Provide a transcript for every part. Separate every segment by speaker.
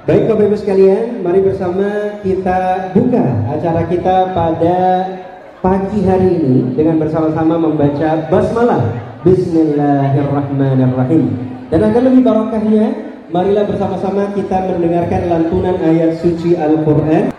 Speaker 1: Baik Bapak Ibu sekalian, mari bersama kita buka acara kita pada pagi hari ini dengan bersama-sama membaca basmalah Bismillahirrahmanirrahim. Dan akan lebih barokahnya, marilah bersama-sama kita mendengarkan lantunan ayat suci Al-Quran.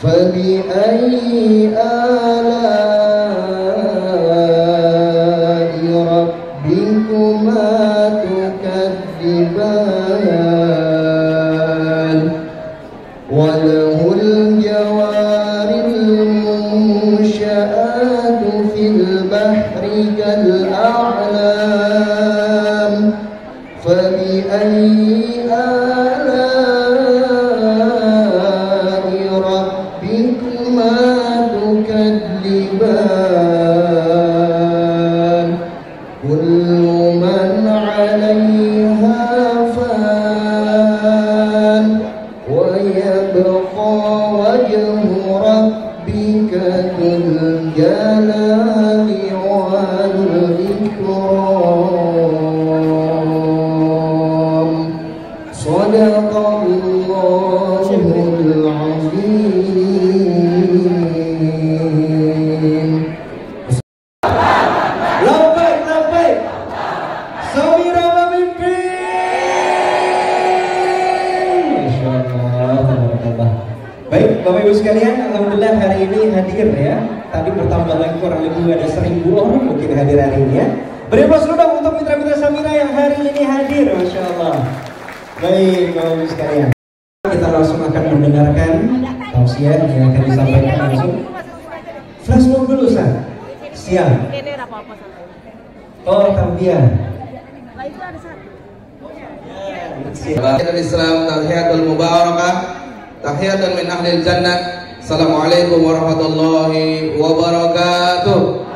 Speaker 2: فبأي آلاء ربك فبأي آلاء ربكما تكذبان كل من عليها فان ويبقى وجه ربك ذو الجلال والإكرام صدق الله العظيم.
Speaker 1: Labbaik, labbaik. Samira memimpin. Masya Allah, tabarakallah. Baik, Bapak Ibu sekalian, alhamdulillah hari ini hadir ya. Tadi bertambah lagi kurang lebih ada 1000 orang mungkin hadir hari ini ya. Beri aplaus dulu dong untuk mitra-mitra Samira yang hari ini hadir, Masya Allah. Baik, Bapak Ibu sekalian, kita langsung akan mendengarkan tausiah yang akan disampaikan langsung. Flash mob dulu, San. Siap. Oh, tarbiyah.
Speaker 2: Tahiyatul Islam, tahiyatul mubarakah, tahiyatan min ahlil jannah. Assalamualaikum warahmatullahi wabarakatuh.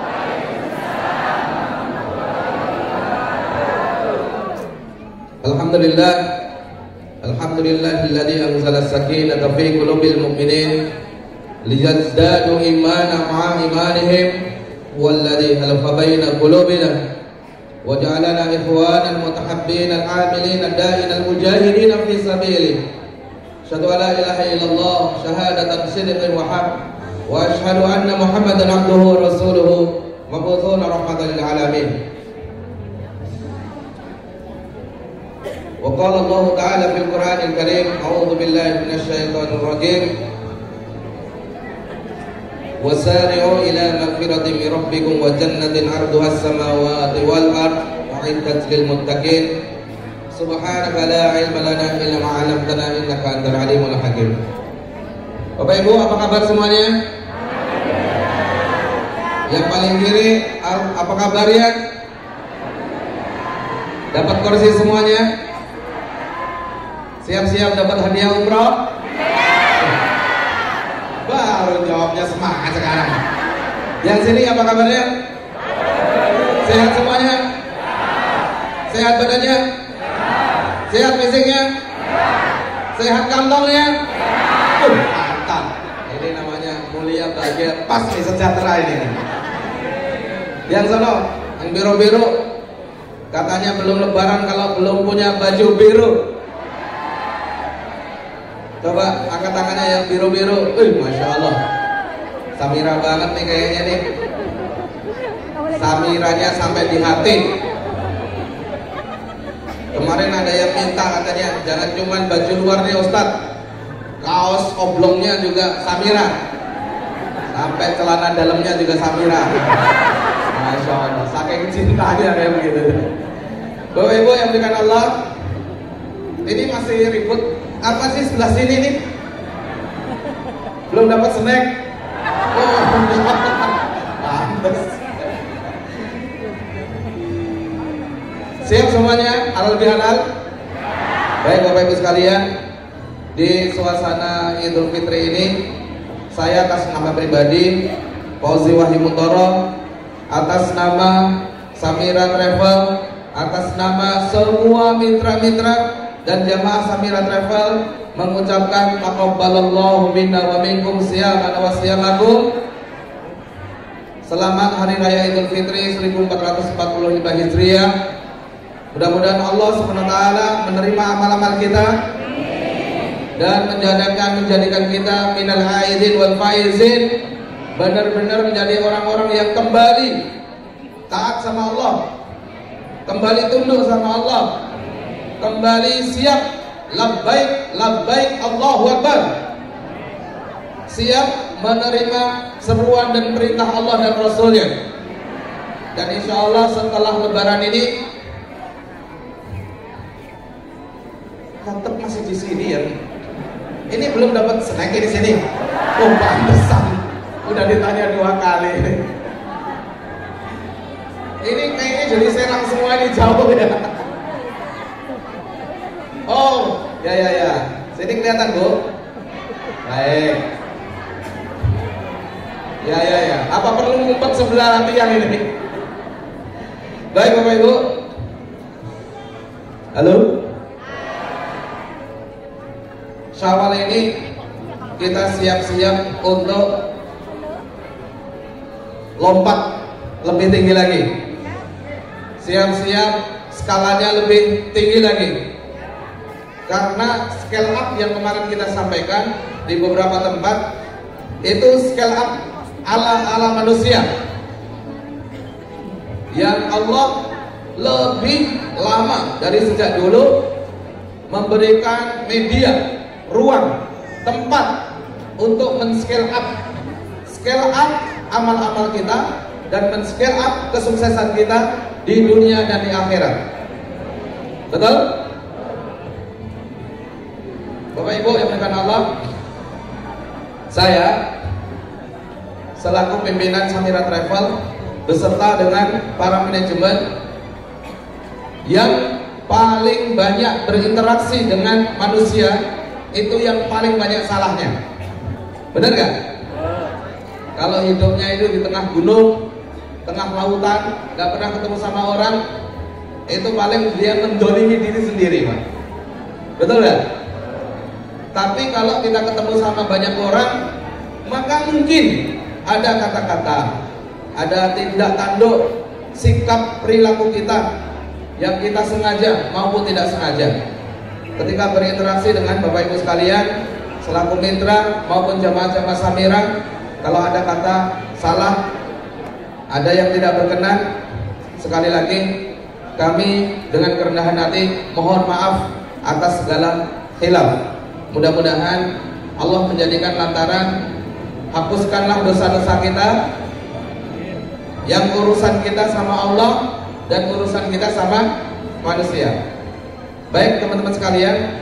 Speaker 2: Alhamdulillah, alhamdulillahilladzi anzala as-sakinata fi qulubil mu'minin liyazdadu imanan ma'a imanihim walladzi alafa baina qulubina waja'alana ikhwanan mutahabbin al-amilin ad-da'in al-mujahidin fi sabilihi. Asyhadu an la ilaha illallah syahadatan sidqin wa haqq wa asyhadu anna Muhammadan abduhu wa rasuluhu mab'utsun rahmatan lil alamin. Wa qala Allah ta'ala fil Qur'anil Karim, a'udzu billahi minasy syaithanir rajim. Wasari'u ila magfiratin min rabbikum wa jannatin 'arduha as-samawati wal ardh u'iddat lil muttaqin. Subhanaka la ilma lana illa ma 'allamtana innaka antal alimul hakim. Bapak Ibu, apa kabar semuanya? Yang paling kiri, apa kabarnya? Dapat kursi semuanya? Siap-siap dapat hadiah umroh? Baru jawabnya semangat sekarang. Yang sini apa kabarnya? Sehat semuanya? Sehat badannya? Sehat fisiknya? Sehat kantongnya? Mantap. Ini namanya mulia bahagia, pas nih sejahtera ini. Yang sono, yang biru-biru, katanya belum lebaran kalau belum punya baju biru. Coba angkat tangannya yang biru-biru. Masya Allah, Samira banget nih kayaknya nih. Samiranya sampai di hati. Kemarin ada yang minta katanya jangan cuman baju luarnya Ustadz, kaos oblongnya juga Samira, sampai celana dalamnya juga Samira. Masya Allah, saking cintanya kayak begitu. Bapak Ibu yang berikan Allah, ini masih ribut. Apa sih sebelah sini nih? Belum dapat snack? Oh, pantes. Siap semuanya? Halal bihalal? Baik Bapak Ibu sekalian, di suasana Idul Fitri ini, saya atas nama pribadi Fauzi Wahyu Muntoro, atas nama Samira Travel, atas nama semua mitra-mitra dan jamaah Samira Travel mengucapkan taqabbalallahu minna wa minkum siyamana wa siyamakum. Selamat Hari Raya Idul Fitri 1445 Hijriah. Mudah-mudahan Allah SWT menerima amal-amal kita dan menjadikan kita minal aidin wal faizin, benar-benar menjadi orang-orang yang kembali taat sama Allah, kembali tunduk sama Allah, kembali siap labbaik labbaik Allahu Akbar, siap menerima seruan dan perintah Allah dan Rasulnya. Dan insya Allah setelah lebaran ini tetap masih di sini ya. Ini belum dapat snack di sini. Oh pantesan, udah ditanya 2 kali. Ini kayaknya jadi serang semua ini jauh ya. Oh, ya. Sini kelihatan, Bu. Baik. Ya. Apa perlu ngumpet sebelah nanti yang ini? Baik, Bapak Ibu. Halo. Syawal ini kita siap-siap untuk lompat lebih tinggi lagi. Siap-siap skalanya lebih tinggi lagi. Karena scale up yang kemarin kita sampaikan di beberapa tempat itu scale up ala manusia. Yang Allah lebih lama dari sejak dulu memberikan media, ruang, tempat untuk men-scale up amal-amal kita dan men-scale up kesuksesan kita di dunia dan di akhirat. Betul? Bapak Ibu yang dimuliakan Allah, saya selaku pimpinan Samira Travel beserta dengan para manajemen yang paling banyak berinteraksi dengan manusia, itu yang paling banyak salahnya. Benar gak? Kalau hidupnya itu di tengah gunung, tengah lautan, gak pernah ketemu sama orang, itu paling dia mendolimi diri sendiri, Pak. Betul gak? Tapi kalau kita ketemu sama banyak orang, maka mungkin ada kata-kata, ada tindak tanduk, sikap perilaku kita yang kita sengaja maupun tidak sengaja ketika berinteraksi dengan Bapak Ibu sekalian selaku mitra maupun jamaah-jamaah Samira. Kalau ada kata salah, ada yang tidak berkenan, sekali lagi kami dengan kerendahan hati mohon maaf atas segala khilaf. Mudah-mudahan Allah menjadikan lantaran, hapuskanlah dosa-dosa kita, yang urusan kita sama Allah dan urusan kita sama manusia. Baik teman-teman sekalian,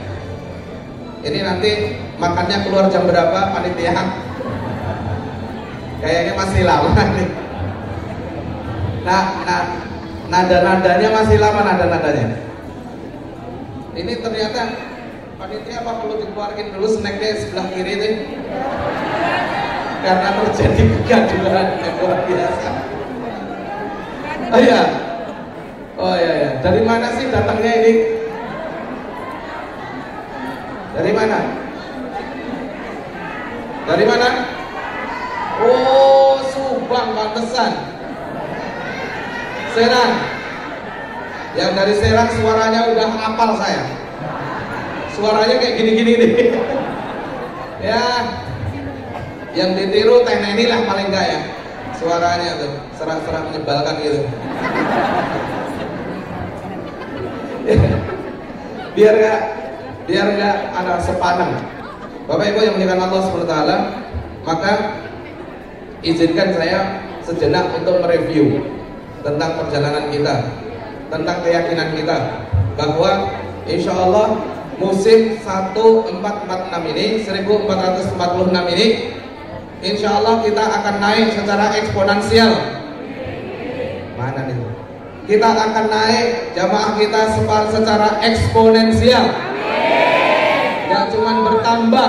Speaker 2: ini nanti makannya keluar jam berapa panitia? Kayaknya masih lama nih. Nada-nadanya masih lama nada-nadanya. Ini ternyata panitia apa perlu dikeluarin dulu snacknya sebelah kiri nih? Karena terjadi kegaduhan yang luar biasa. Oh iya. Dari mana sih datangnya ini? Dari mana? Dari mana? Oh, Subang, pantesan. Serang. Yang dari Serang suaranya udah hafal saya. Suaranya kayak gini-gini nih. Ya, yang ditiru Teh Neni lah paling enggak ya. Suaranya tuh serak-serak menyebalkan gitu. biar nggak ada sepaneng. Bapak Ibu yang dimuliakan Allah SWT, maka izinkan saya sejenak untuk mereview tentang perjalanan kita, tentang keyakinan kita bahwa insya Allah musim 1446 ini, 1446 ini, insya Allah kita akan naik secara eksponensial. Mana nih? Kita akan naik jamaah kita secara eksponensial. Gak cuma bertambah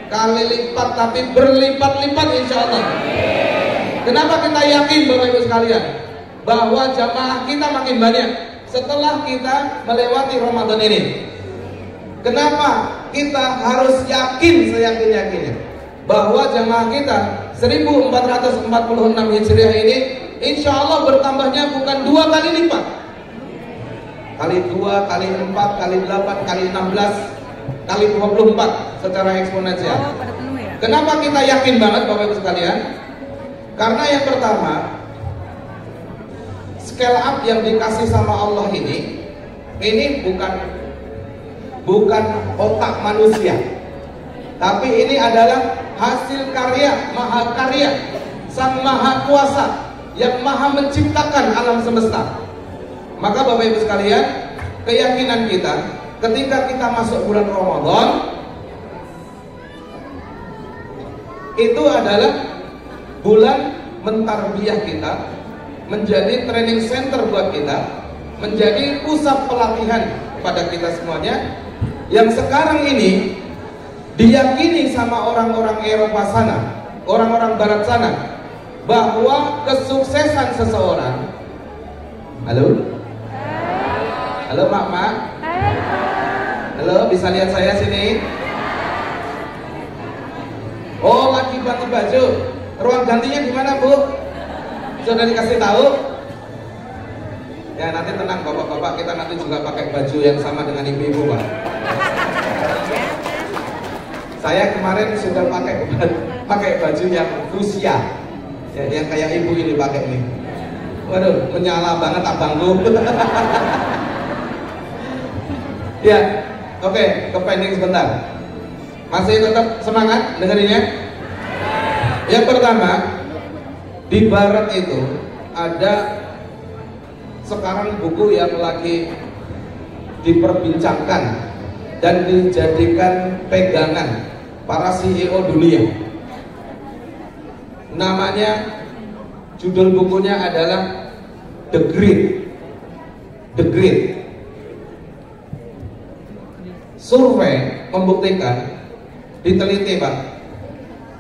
Speaker 2: kali lipat, tapi berlipat-lipat insya Allah. Kenapa kita yakin Bapak Ibu sekalian bahwa jamaah kita makin banyak setelah kita melewati Ramadan ini? Kenapa kita harus yakin seyakin-yakinnya bahwa jamaah kita 1446 Hijriah ini insya Allah bertambahnya bukan 2 kali lipat, kali 2, kali 4, kali 8, kali 16, kali 24 secara eksponensial. Kenapa kita yakin banget Bapak Ibu sekalian? Karena yang pertama, scale up yang dikasih sama Allah ini bukan otak manusia, tapi ini adalah hasil karya mahakarya Sang Maha Kuasa yang maha menciptakan alam semesta. Maka Bapak Ibu sekalian, keyakinan kita ketika kita masuk bulan Ramadan itu adalah bulan mentarbiyah kita, menjadi training center buat kita, menjadi pusat pelatihan kepada kita semuanya yang sekarang ini diyakini sama orang-orang Eropa sana, orang-orang Barat sana, bahwa kesuksesan seseorang, halo, halo Mak, halo, bisa lihat saya sini? Oh, lagi ganti baju. Ruang gantinya di mana, Bu? Sudah dikasih tahu? Ya, nanti tenang Bapak-bapak, kita nanti juga pakai baju yang sama dengan ibu-ibu, Pak. Saya kemarin sudah pakai baju yang fuchsia, ya, yang kayak ibu ini pakai nih. Waduh, menyala banget abangku. Ya, oke, ke pending sebentar. Masih tetap semangat dengerinnya? Yang pertama, di Barat itu ada sekarang buku yang lagi diperbincangkan dan dijadikan pegangan para CEO dunia. Namanya, judul bukunya adalah The Grit. The Grit. Survei membuktikan, diteliti Pak.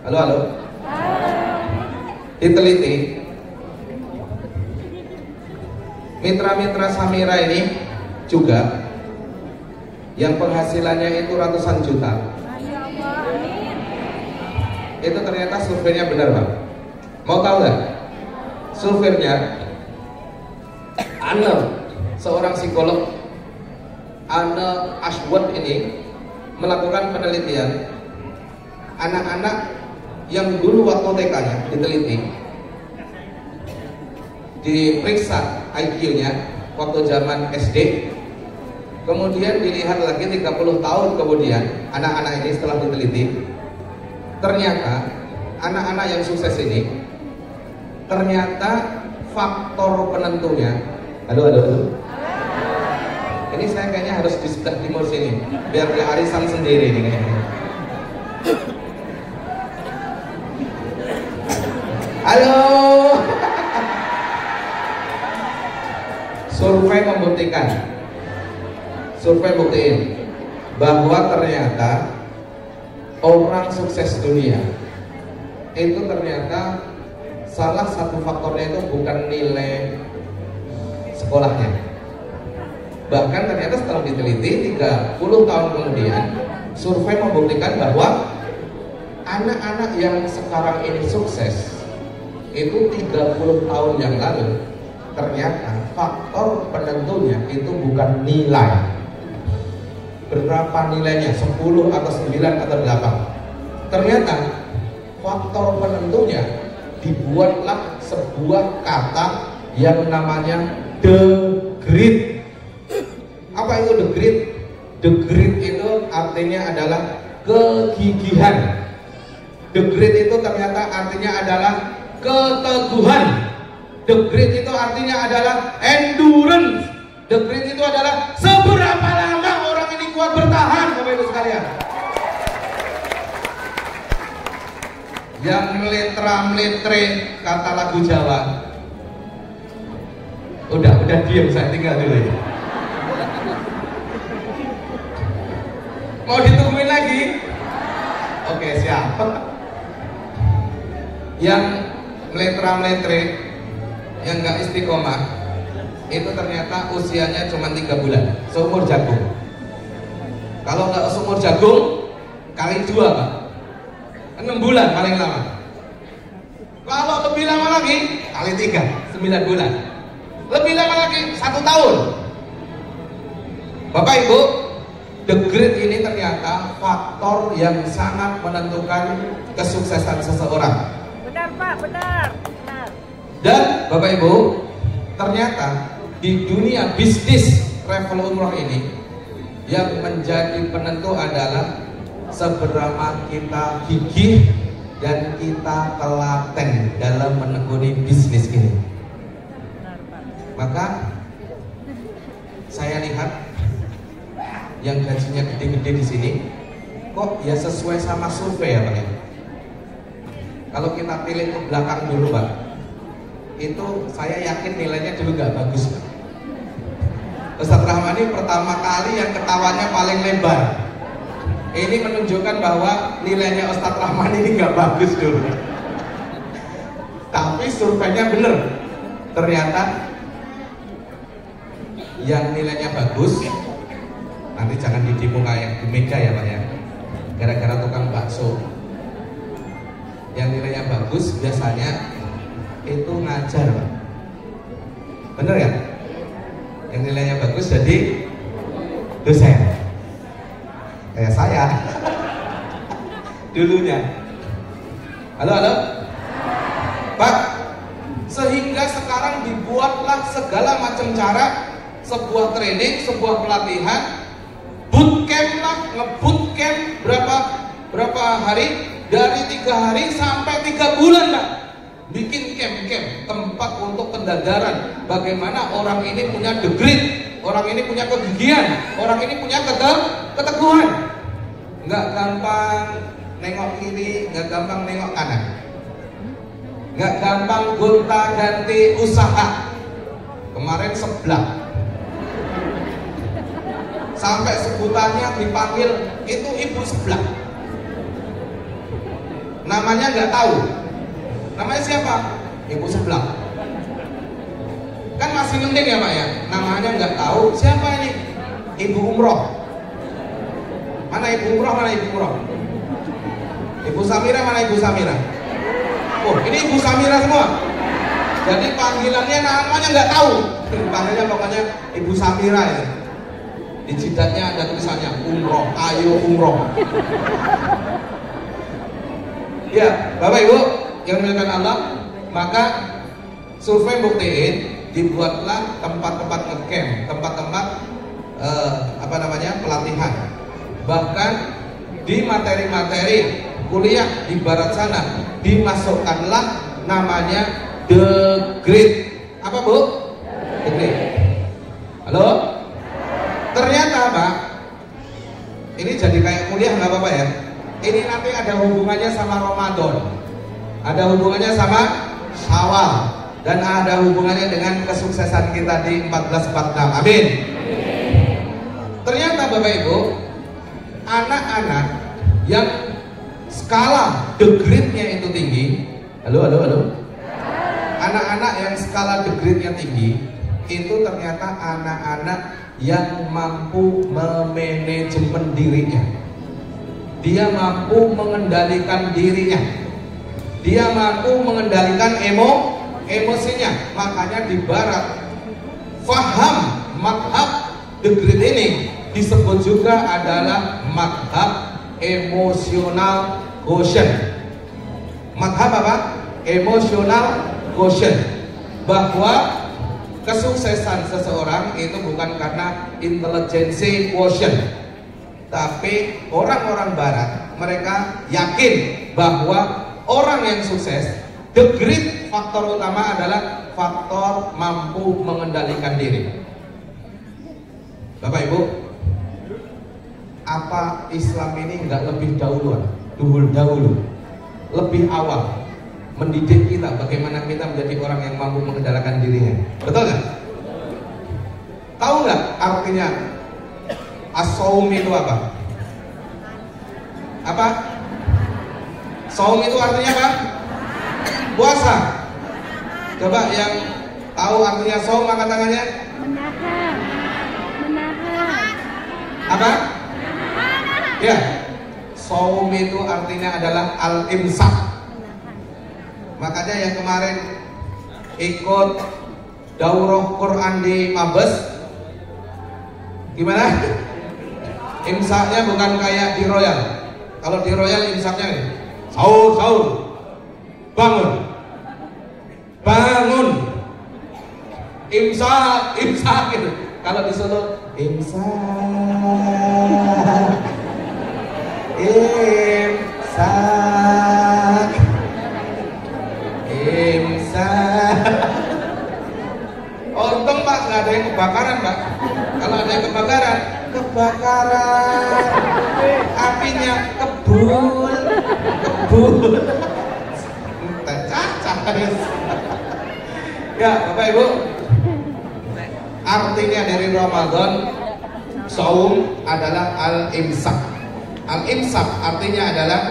Speaker 2: Halo, halo. Diteliti, mitra-mitra Samira ini juga yang penghasilannya itu ratusan juta. Itu ternyata surveinya benar Pak. Mau tahu nggak? Surveinya, seorang psikolog, Anne Ashworth ini melakukan penelitian anak-anak yang dulu waktu TK-nya diteliti, diperiksa IQ-nya waktu zaman SD, kemudian dilihat lagi 30 tahun kemudian anak-anak ini setelah diteliti, ternyata anak-anak yang sukses ini ternyata faktor penentunya, halo, ini saya kayaknya harus di sebelah timur sini biar dia arisan sendiri nih kayaknya. Halo. Survei buktiin bahwa ternyata orang sukses dunia itu ternyata salah satu faktornya itu bukan nilai sekolahnya. Bahkan ternyata setelah diteliti 30 tahun kemudian, survei membuktikan bahwa anak-anak yang sekarang ini sukses itu 30 tahun yang lalu ternyata faktor penentunya itu bukan nilai. Berapa nilainya? 10 atau 9 atau 8. Ternyata faktor penentunya dibuatlah sebuah kata yang namanya the grit. Apa itu the grit? The grit itu artinya adalah kegigihan. The grit itu ternyata artinya adalah keteguhan. The grit itu artinya adalah endurance. The grit itu adalah seberapa lama orang ini kuat bertahan, Bapak Ibu sekalian. Yang meletra-meletre kata lagu Jawa. Udah diam, saya tinggal dulu ya. Mau ditungguin lagi? Oke, siap. Yang meletra-meletre, yang gak istiqomah, itu ternyata usianya cuma 3 bulan, seumur jagung. Kalau nggak seumur jagung, kali 2 Pak, 6 bulan paling lama. Kalau lebih lama lagi, kali 3, 9 bulan. Lebih lama lagi, 1 tahun. Bapak Ibu, the grit ini ternyata faktor yang sangat menentukan kesuksesan seseorang.
Speaker 3: Benar Pak, benar.
Speaker 2: Dan Bapak Ibu, ternyata di dunia bisnis travel umroh ini yang menjadi penentu adalah seberapa kita gigih dan kita telaten dalam menekuni bisnis ini. Maka saya lihat yang gajinya gede-gede di sini kok ya sesuai sama survei ya Pak ya. Kalau kita pilih ke belakang dulu Pak, itu saya yakin nilainya dulu gak bagus Pak. Ustadz Rahmani pertama kali yang ketawanya paling lebar. Ini menunjukkan bahwa nilainya Ustadz Rahmani ini nggak bagus dulu. Tapi surveinya bener. Ternyata yang nilainya bagus, nanti jangan didemo kayak di Mega ya Pak ya, gara-gara tukang bakso. Yang nilainya bagus biasanya itu ngajar Pak. Bener ya? Yang nilainya bagus jadi dosen. Kayak saya dulunya. Halo Pak, sehingga sekarang dibuatlah segala macam cara, sebuah training, sebuah pelatihan, bootcamp lah, nge-bootcamp berapa hari, dari 3 hari sampai 3 bulan Pak. Bikin camp-camp, tempat untuk pendadaran. Bagaimana orang ini punya degree, orang ini punya kegigihan, orang ini punya keteguhan. Nggak gampang nengok kiri, nggak gampang nengok kanan, nggak gampang gonta ganti usaha. Kemarin seblak, sampai sebutannya dipanggil itu ibu seblak. Namanya nggak tahu. Namanya siapa? Ibu seblak. Kan masih penting ya Pak ya. Namanya nggak tahu. Siapa ini? Ibu umroh. Mana ibu umroh? Mana ibu umroh? Ibu Samira mana ibu Samira? Oh ini ibu Samira semua. Jadi panggilannya namanya nggak tahu. Panggilnya pokoknya ibu Samira ya. Di jidatnya ada tulisannya umroh. Ayo umroh. Ya Bapak Ibu yang dimuliakan Allah, maka survei buktiin dibuatlah tempat-tempat ngecamp, tempat-tempat pelatihan. Bahkan di materi-materi kuliah di barat sana dimasukkanlah namanya the grade. Apa Bu? The grade. Halo? Ternyata Pak, ini jadi kayak kuliah nggak apa-apa ya. Ini nanti ada hubungannya sama Ramadan, ada hubungannya sama Syawal, dan ada hubungannya dengan kesuksesan kita di 1446. Amin. Ternyata Bapak Ibu, anak-anak yang skala degree-nya itu tinggi, halo. Anak-anak yang skala degree-nya tinggi itu ternyata anak-anak yang mampu memanajemen dirinya. Dia mampu mengendalikan dirinya. Dia mampu mengendalikan emosinya. Makanya di barat faham madhab degree ini disebut juga adalah madhab emosional quotient. Madhab apa? Emosional quotient. Bahwa kesuksesan seseorang itu bukan karena intelijensi quotient, tapi orang-orang barat mereka yakin bahwa orang yang sukses, the great faktor utama adalah faktor mampu mengendalikan diri. Bapak Ibu, apa Islam ini nggak lebih dahulu, lebih awal mendidik kita bagaimana kita menjadi orang yang mampu mengendalikan dirinya? Betul nggak? Tahu nggak artinya as-saum itu apa? Apa? Saum itu artinya apa? Puasa. Coba yang tahu artinya saum angkat tangannya.
Speaker 3: Menahan.
Speaker 2: Apa? Ya. Saum itu artinya adalah al-imsak. Makanya yang kemarin ikut daurah Quran di Mabes, gimana? Imsaknya bukan kayak di Royal. Kalau di Royal imsaknya ini sahur, bangun, imsak gitu. Kalau di Solo imsak. Untung Pak nggak ada yang kebakaran Pak. Kalau ada yang kebakaran, apinya kebul. Cacah. Ya Bapak Ibu, artinya dari Ramadan saum adalah al-imsak. Al-imsak artinya adalah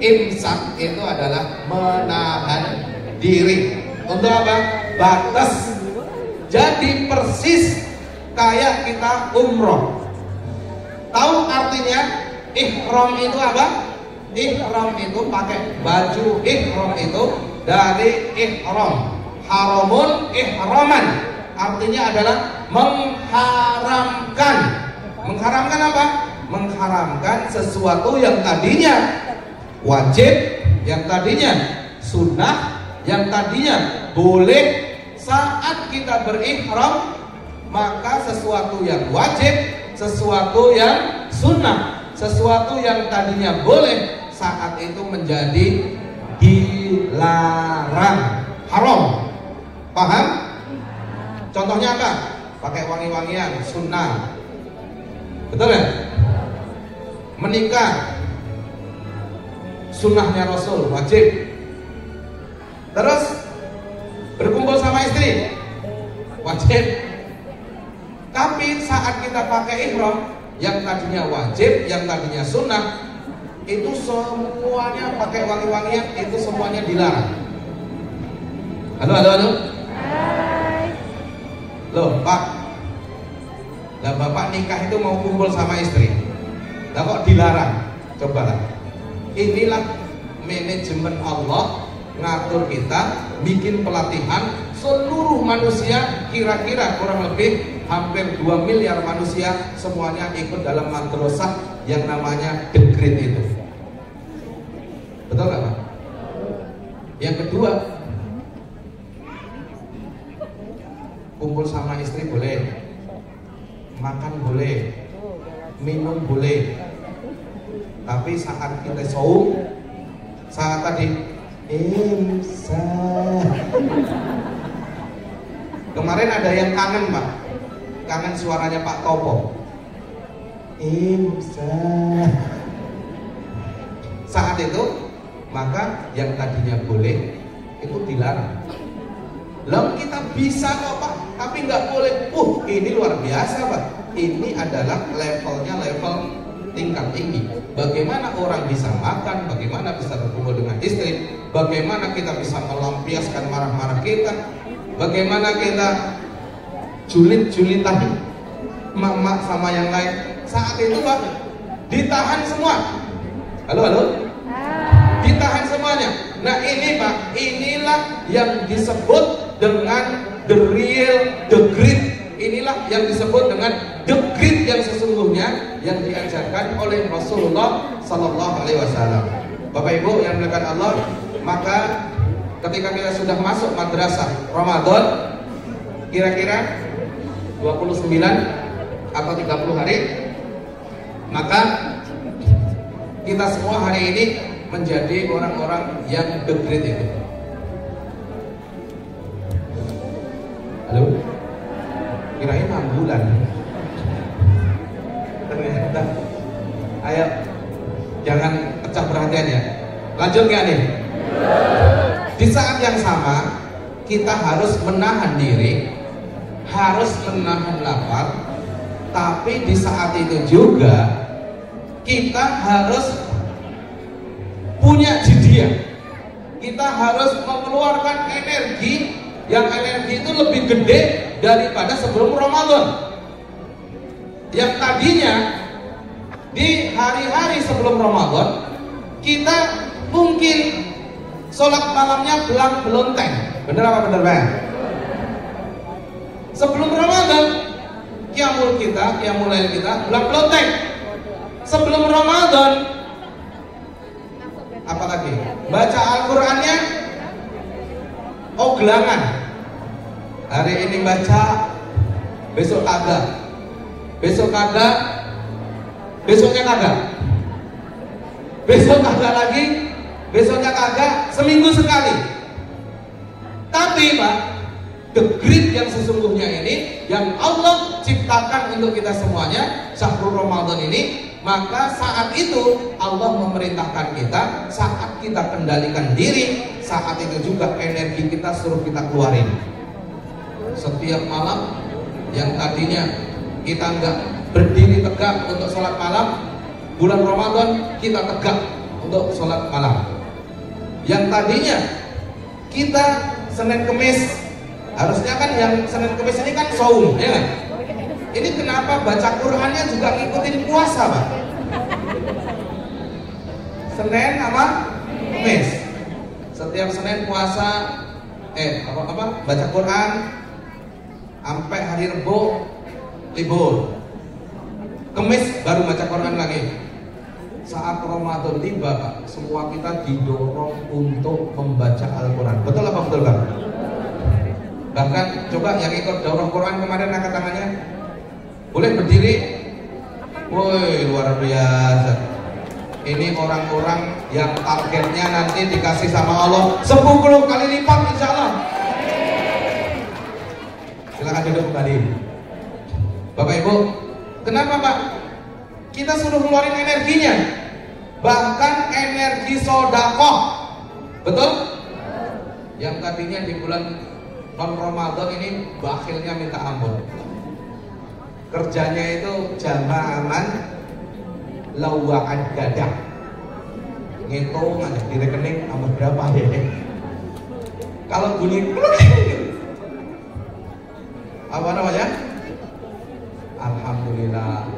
Speaker 2: imsak itu adalah menahan diri. Untuk apa? Batas. Jadi persis kayak kita umroh. Tahu artinya ihram itu apa? Ihram itu pakai baju ihram itu dari ihram. Haramun ihraman artinya adalah mengharamkan. Mengharamkan apa? Mengharamkan sesuatu yang tadinya wajib, yang tadinya sunnah, yang tadinya boleh. Saat kita berihram, maka sesuatu yang wajib, sesuatu yang sunnah, sesuatu yang tadinya boleh, saat itu menjadi dilarang, haram. Paham? Contohnya apa? Pakai wangi-wangian, sunnah. Betul ya? Menikah, sunnahnya Rasul, wajib. Terus berkumpul sama istri, wajib. Tapi saat kita pakai ihram, yang tadinya wajib, yang tadinya sunnah, itu semuanya pakai wangi-wangian, itu semuanya dilarang. Halo, halo, halo. Hai. Loh, Pak. Lah Bapak nikah itu mau kumpul sama istri. Lah kok dilarang? Cobalah. Inilah manajemen Allah ngatur kita, bikin pelatihan seluruh manusia, kira-kira kurang lebih hampir 2 miliar manusia semuanya ikut dalam madrasah yang namanya The Great itu. Betul nggak Pak? Yang kedua, kumpul sama istri boleh, makan boleh, minum boleh, tapi saat kita saum, saat tadi imsak. Kemarin ada yang kangen Pak, kangen suaranya Pak Topo. Imsak. Saat itu maka yang tadinya boleh itu dilarang. Lalu kita bisa kok Pak, tapi nggak boleh. Ini luar biasa Pak. Ini adalah levelnya level tingkat tinggi. Bagaimana orang bisa makan, bagaimana bisa berkumpul dengan istri, bagaimana kita bisa melampiaskan marah-marah kita, bagaimana kita julid-julitan mama sama yang lain. Saat itu Pak, ditahan semua. Halo, halo? Ditahan semuanya. Nah ini Pak, inilah yang disebut dengan the real, the great. Inilah yang disebut dengan the great yang sesungguhnya yang diajarkan oleh Rasulullah Sallallahu Alaihi Wasallam. Bapak Ibu yang dimuliakan Allah, maka ketika kita sudah masuk madrasah Ramadan, kira-kira 29 atau 30 hari, maka kita semua hari ini menjadi orang-orang yang the great itu. Halo? Kirain 6 bulan. Ternyata. Ayo, jangan pecah perhatian ya. Lanjut gak nih? Di saat yang sama, kita harus menahan diri, harus menahan lapar, tapi di saat itu juga kita harus punya jidia. Kita harus mengeluarkan energi, yang energi itu lebih gede daripada sebelum Ramadan. Yang tadinya di hari-hari sebelum Ramadan kita mungkin sholat malamnya belang-belonteng. Bener apa bener Bang? Sebelum Ramadan qiyamul lail kita belang-belonteng. Sebelum Ramadan apalagi? Baca Al-Qur'annya oglangan. Hari ini baca, besok kagak. Besok kagak, besoknya kagak. Besok kagak lagi, besoknya kagak, seminggu sekali. Tapi Pak, the great yang sesungguhnya ini, yang Allah ciptakan untuk kita semuanya, syahrul Ramadan ini, maka saat itu Allah memerintahkan kita, saat kita kendalikan diri, saat itu juga energi kita suruh kita keluarin. Setiap malam Yang tadinya kita nggak berdiri tegak untuk sholat malam, bulan Ramadan kita tegak untuk sholat malam. Yang tadinya kita Senin Kemis, harusnya kan yang Senin Kemis ini kan saum, ya kan? Ini kenapa baca Qurannya juga ngikutin puasa, Pak? Senin sama Kemis. Setiap Senin puasa, baca Quran, sampai hari Rebo libur. Kemis baru baca Quran lagi. Saat Ramadan tiba, Pak, semua kita didorong untuk membaca Al-Quran. Betul apa betul, Pak? Bahkan coba yang ikut daurah Quran kemarin angkat tangannya. Boleh berdiri? Woi, luar biasa. Ini orang-orang yang targetnya nanti dikasih sama Allah 10 kali lipat insya Allah. Silakan duduk kembali. Bapak Ibu, kenapa Pak? Kita suruh ngeluarin energinya, bahkan energi sodakoh, betul? Yang tadinya di bulan Ramadan ini bakhilnya minta ampun. Kerjanya itu jama'aman lawa'ad gadah, ngitung aja di rekening sama berapa ya. Kalau bunyi apa namanya? Alhamdulillah,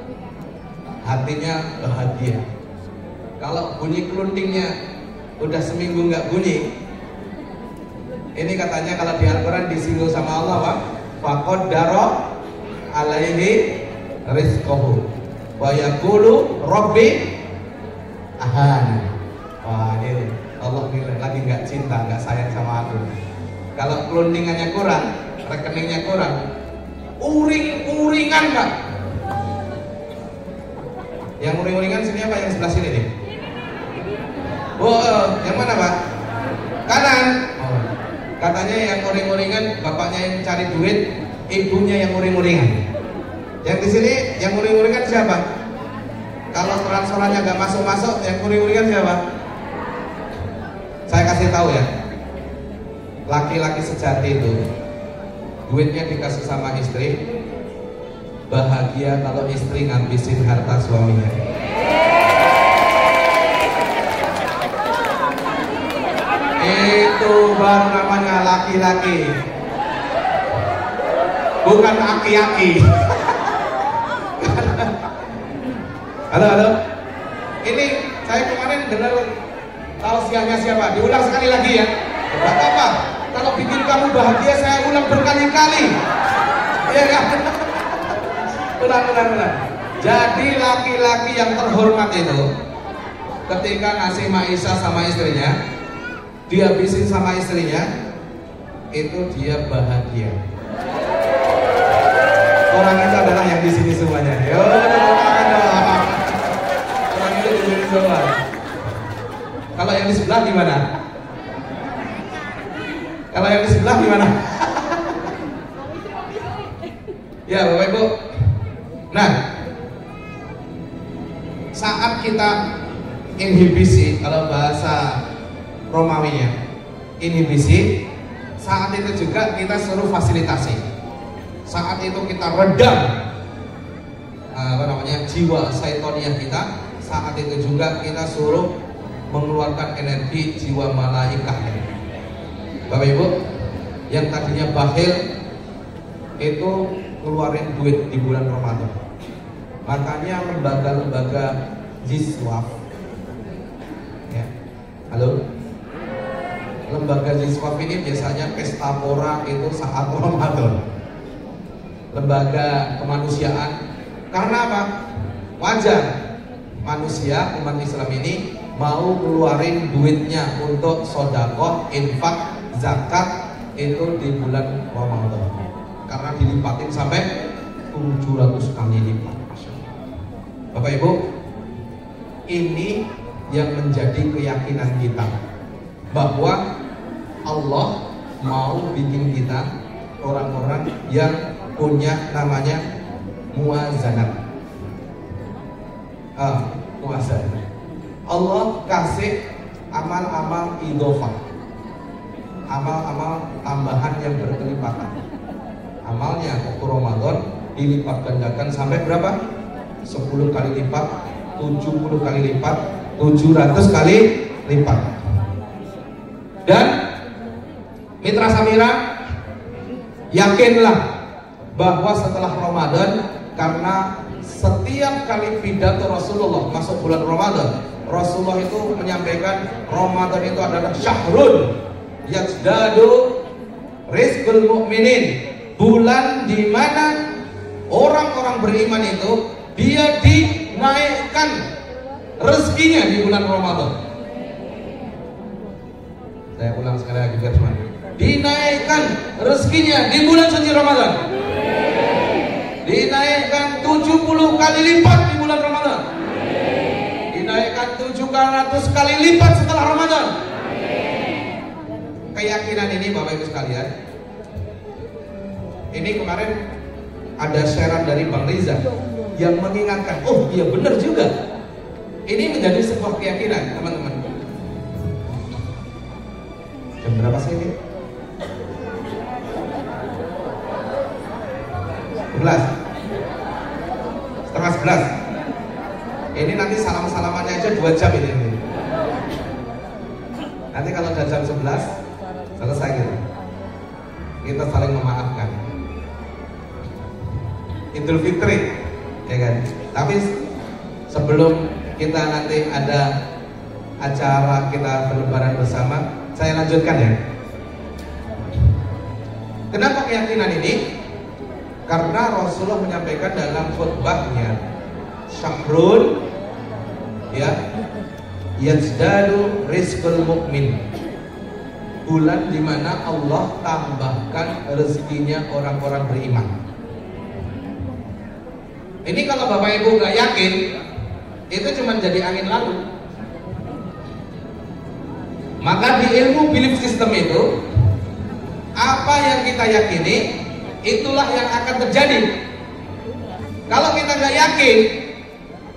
Speaker 2: hatinya bahagia. Kalau bunyi keluntingnya udah seminggu nggak bunyi, ini katanya kalau di Al-Quran disinggung sama Allah, Pak, faqaddara alaihi rizqahu wa yaqulu rabbi ahana. Wah, ini Allah lagi nggak cinta, nggak sayang sama aku. Kalau keluntingannya kurang, rekeningnya kurang, uring-uringan, Pak. Yang uring-uringan sini apa? Yang sebelah sini nih? Oh, yang mana, Pak? Kanan. Oh. Katanya yang uring-uringan bapaknya yang cari duit, ibunya yang uring-uringan. Yang di sini yang uring-uringan siapa? Kalau transferannya nggak masuk-masuk, yang uring-uringan siapa? Saya kasih tahu ya, laki-laki sejati itu duitnya dikasih sama istri, bahagia kalau istri ngabisin harta suaminya. Itu baru namanya laki-laki, bukan aki-aki. Halo. Ini saya kemarin dengar tausiahnya siapa? Diulang sekali lagi ya. Gak apa-apa. Kalau bikin kamu bahagia saya ulang berkali-kali. Iya kan? Ulang. Jadi laki-laki yang terhormat itu ketika ngasih maisha sama istrinya, dihabisin sama istrinya, itu dia bahagia. Orang itu adalah yang di sini semuanya. Yo, orang itu di sini semua. Kalau yang di sebelah gimana? Kalau yang di sebelah gimana? Ya, Bapak Ibu. Nah, saat kita inhibisi, kalau bahasa Romawinya inhibisi, saat itu juga kita suruh fasilitasi. Saat itu kita redam jiwa syaitoniyah kita. Saat itu juga kita suruh mengeluarkan energi jiwa malaikah. Bapak Ibu, yang tadinya bakhil itu keluarin duit di bulan Ramadan. Makanya lembaga-lembaga Ziswaf, ya, halo, lembaga Ziswaf ini biasanya pesta pora itu saat Ramadan. Lembaga kemanusiaan, karena apa? Wajar manusia umat Islam ini mau keluarin duitnya untuk sodakoh, infak, zakat itu di bulan Ramadan, karena dilipatin sampai 700 kali lipat. Bapak Ibu, ini yang menjadi keyakinan kita bahwa Allah mau bikin kita orang-orang yang punya namanya muazanat. Muazanat. Allah kasih amal-amal idhofah, amal-amal tambahan yang berkelipatan. amalnya waktu Ramadan dilipat gandakan sampai berapa? 10 kali lipat, 70 kali lipat, 700 kali lipat. Dan Mitra Samira, yakinlah bahwa setelah Ramadan, karena setiap kali pidato Rasulullah masuk bulan Ramadan, Rasulullah itu menyampaikan Ramadan itu adalah syahrun yazdadu rizqul mu'minin, bulan di mana orang-orang beriman itu dia dinaikkan rezekinya di bulan Ramadan. Saya ulang sekali lagi biar semuanya. Dinaikkan rezekinya di bulan suci Ramadan. Dinaikkan 70 kali lipat di bulan Ramadan. Dinaikkan 700 kali lipat setelah Ramadan. Keyakinan ini Bapak Ibu sekalian, ini kemarin ada sharean dari Bang Riza yang mengingatkan, oh iya benar juga. Ini menjadi sebuah keyakinan teman-teman. Jam berapa sih ini? 11. Setengah 11. Ini nanti salam-salamannya aja 2 jam ini. Nanti kalau udah jam 11 selesai kita saling memaafkan. Idul Fitri, ya kan? Tapi sebelum kita nanti ada acara kita berlebaran bersama, saya lanjutkan ya. Kenapa keyakinan ini? Karena Rasulullah menyampaikan dalam khutbahnya, syahrun ya yazdadu rizqul mu'min, bulan dimana Allah tambahkan rezekinya orang-orang beriman. Ini kalau Bapak Ibu gak yakin, itu cuma jadi angin lalu. Maka di ilmu belief system itu, apa yang kita yakini, itulah yang akan terjadi. Kalau kita gak yakin,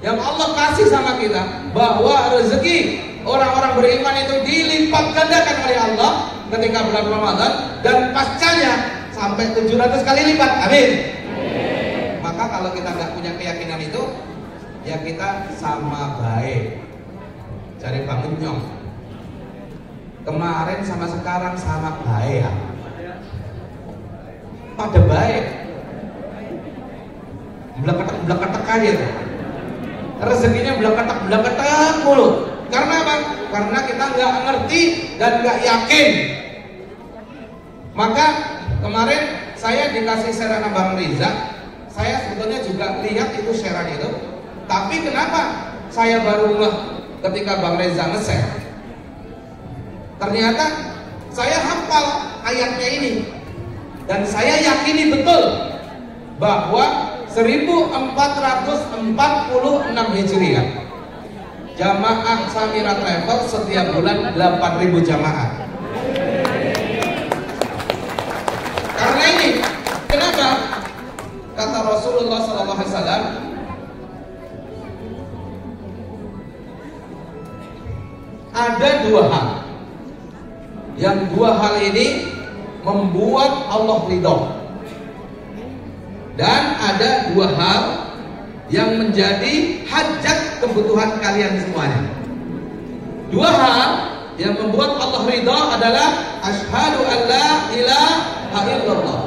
Speaker 2: yang Allah kasih sama kita, bahwa rezeki orang-orang beriman itu dilipat gandakan oleh Allah ketika bulan Ramadan, dan pascanya sampai 700 kali lipat. Amin. Maka kalau kita nggak punya keyakinan itu, ya kita sama baik cari bangun nyong. Kemarin sama sekarang sama baik ya. Pada baik, belak-ketek aja tuh. Rezekinya belak-ketek mulu. Karena apa? Karena kita nggak ngerti dan nggak yakin. Maka kemarin saya dikasih sharean Bang Riza. Saya sebetulnya juga lihat itu sharean itu. Tapi kenapa saya baru ngeh ketika Bang Reza nge-share? Ternyata saya hafal ayatnya ini. Dan saya yakini betul bahwa 1446 Hijriah Jamaah Samira Travel setiap bulan 8.000 jamaah. Karena ini, kenapa? Kata Rasulullah SAW, ada 2 hal. Yang 2 hal ini membuat Allah ridho. Dan ada 2 hal yang menjadi hajat kebutuhan kalian semuanya. 2 hal yang membuat Allah ridha adalah asyhadu an la ilaha illallah.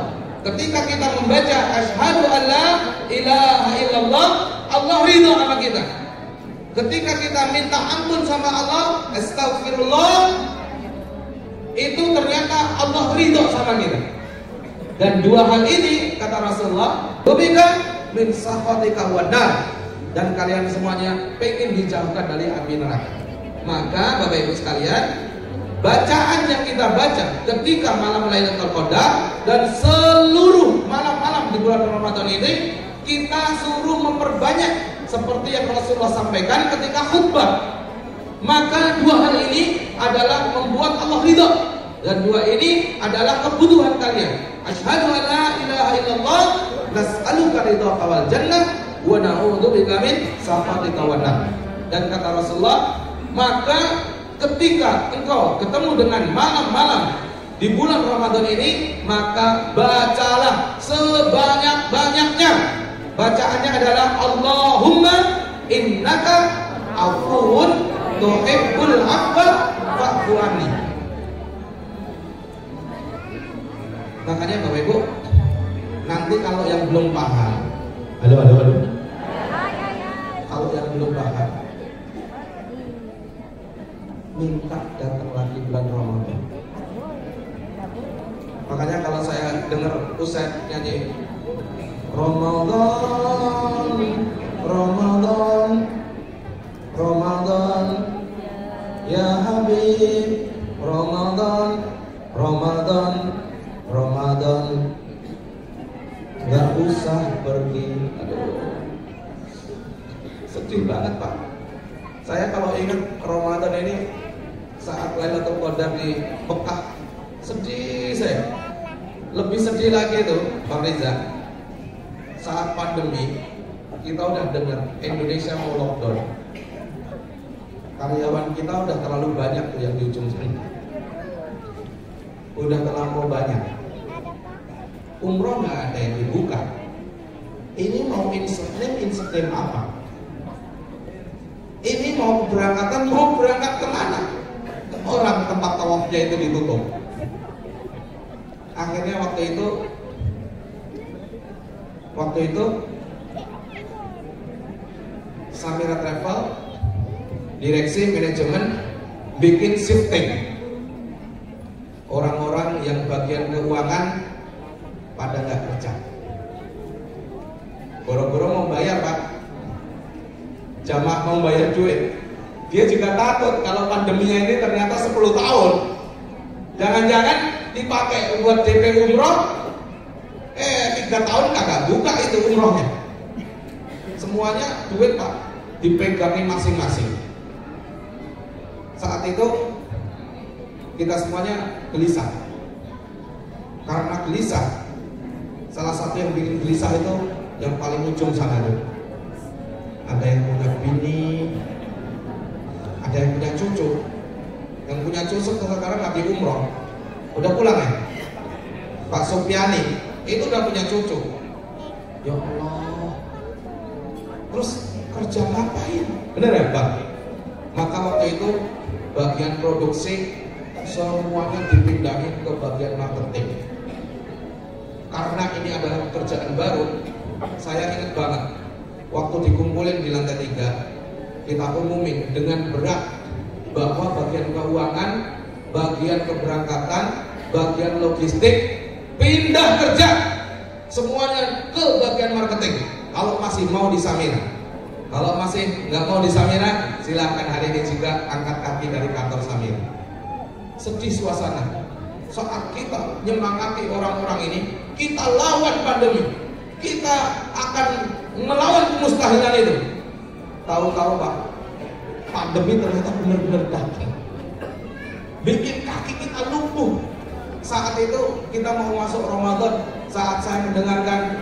Speaker 2: Ketika kita membaca asyhadu an la ilaha illallah, Allah ridha sama kita. Ketika kita minta ampun sama Allah, astagfirullah, itu ternyata Allah ridha sama kita. Dan 2 hal ini kata Rasulullah, "Bika min sakhatika wan nar," dan kalian semuanya pengen dijauhkan dari api neraka. Maka Bapak Ibu sekalian, bacaan yang kita baca ketika malam Lailatul Qadar dan seluruh malam-malam di bulan Ramadan ini, kita suruh memperbanyak seperti yang Rasulullah sampaikan ketika khutbah. Maka 2 hal ini adalah membuat Allah ridha, dan 2 ini adalah kebutuhan kalian. Asyhadu an la ilaha illallah, nas'aluka ridhaka wal jannah wa na'udzubika min sakhatika wan nar. Dan kata Rasulullah, maka ketika engkau ketemu dengan malam-malam di bulan Ramadan ini, maka bacalah sebanyak-banyaknya. Bacaannya adalah Allahumma innaka afuwun tuhibbul afwa fa'fu anni. Makanya Bapak Ibu, nanti kalau yang belum paham, halo. Kalau yang belum paham, minta datang lagi bulan Ramadan. Makanya kalau saya dengar Ustaz nyanyi Ramadan, Ramadan, Ramadan, ya Habib, Ramadan, Ramadan, Ramadan, gak usah pergi. Aduh, sedih banget Pak. Saya kalau ingat Ramadan ini saat Lailatul Qadar di Mekah, sedih saya. Lebih sedih lagi itu Bang Reza, saat pandemi kita udah dengar Indonesia mau lockdown. Karyawan kita udah terlalu banyak tuh yang di ujung sana. Udah terlalu banyak. Umroh nggak ada yang dibuka. Ini mau inseclaim apa? Ini mau berangkat kemana? Orang tempat tawafnya itu ditutup. Akhirnya waktu itu Samira Travel, direksi manajemen bikin shifting. Orang-orang yang bagian keuangan pada nggak kerja. Boro-boro mau bayar Pak, jamaah mau bayar duit. Dia juga takut kalau pandeminya ini ternyata 10 tahun. Jangan-jangan dipakai buat DP umroh, 3 tahun kagak buka itu umrohnya. Semuanya duit Pak dipegangin masing-masing. Saat itu kita semuanya gelisah. Karena gelisah, salah satu yang bikin gelisah itu yang paling ujung sana tuh. Ada yang punya bini, ada yang punya cucu. Yang punya cucu sekarang lagi umroh, udah pulang ya. Pak Sopiani itu udah punya cucu. Ya Allah, terus kerja ngapain? Bener ya Pak? Maka waktu itu bagian produksi semuanya dipindahin ke bagian marketing. Karena ini adalah pekerjaan baru, saya ingat banget waktu dikumpulin di lantai 3, kita umumin dengan berat bahwa bagian keuangan, bagian keberangkatan, bagian logistik pindah kerja semuanya ke bagian marketing. Kalau masih mau di Samira, kalau masih nggak mau di Samira, silahkan hari ini juga angkat kaki dari kantor Samira. Sedih suasana saat kita nyemangati orang-orang ini, kita lawan pandemi, kita akan melawan kemustahilan itu. Tahu-tahu Pak, pandemi ternyata benar-benar datang, bikin kaki kita lumpuh. Saat itu kita mau masuk Ramadan, saat saya mendengarkan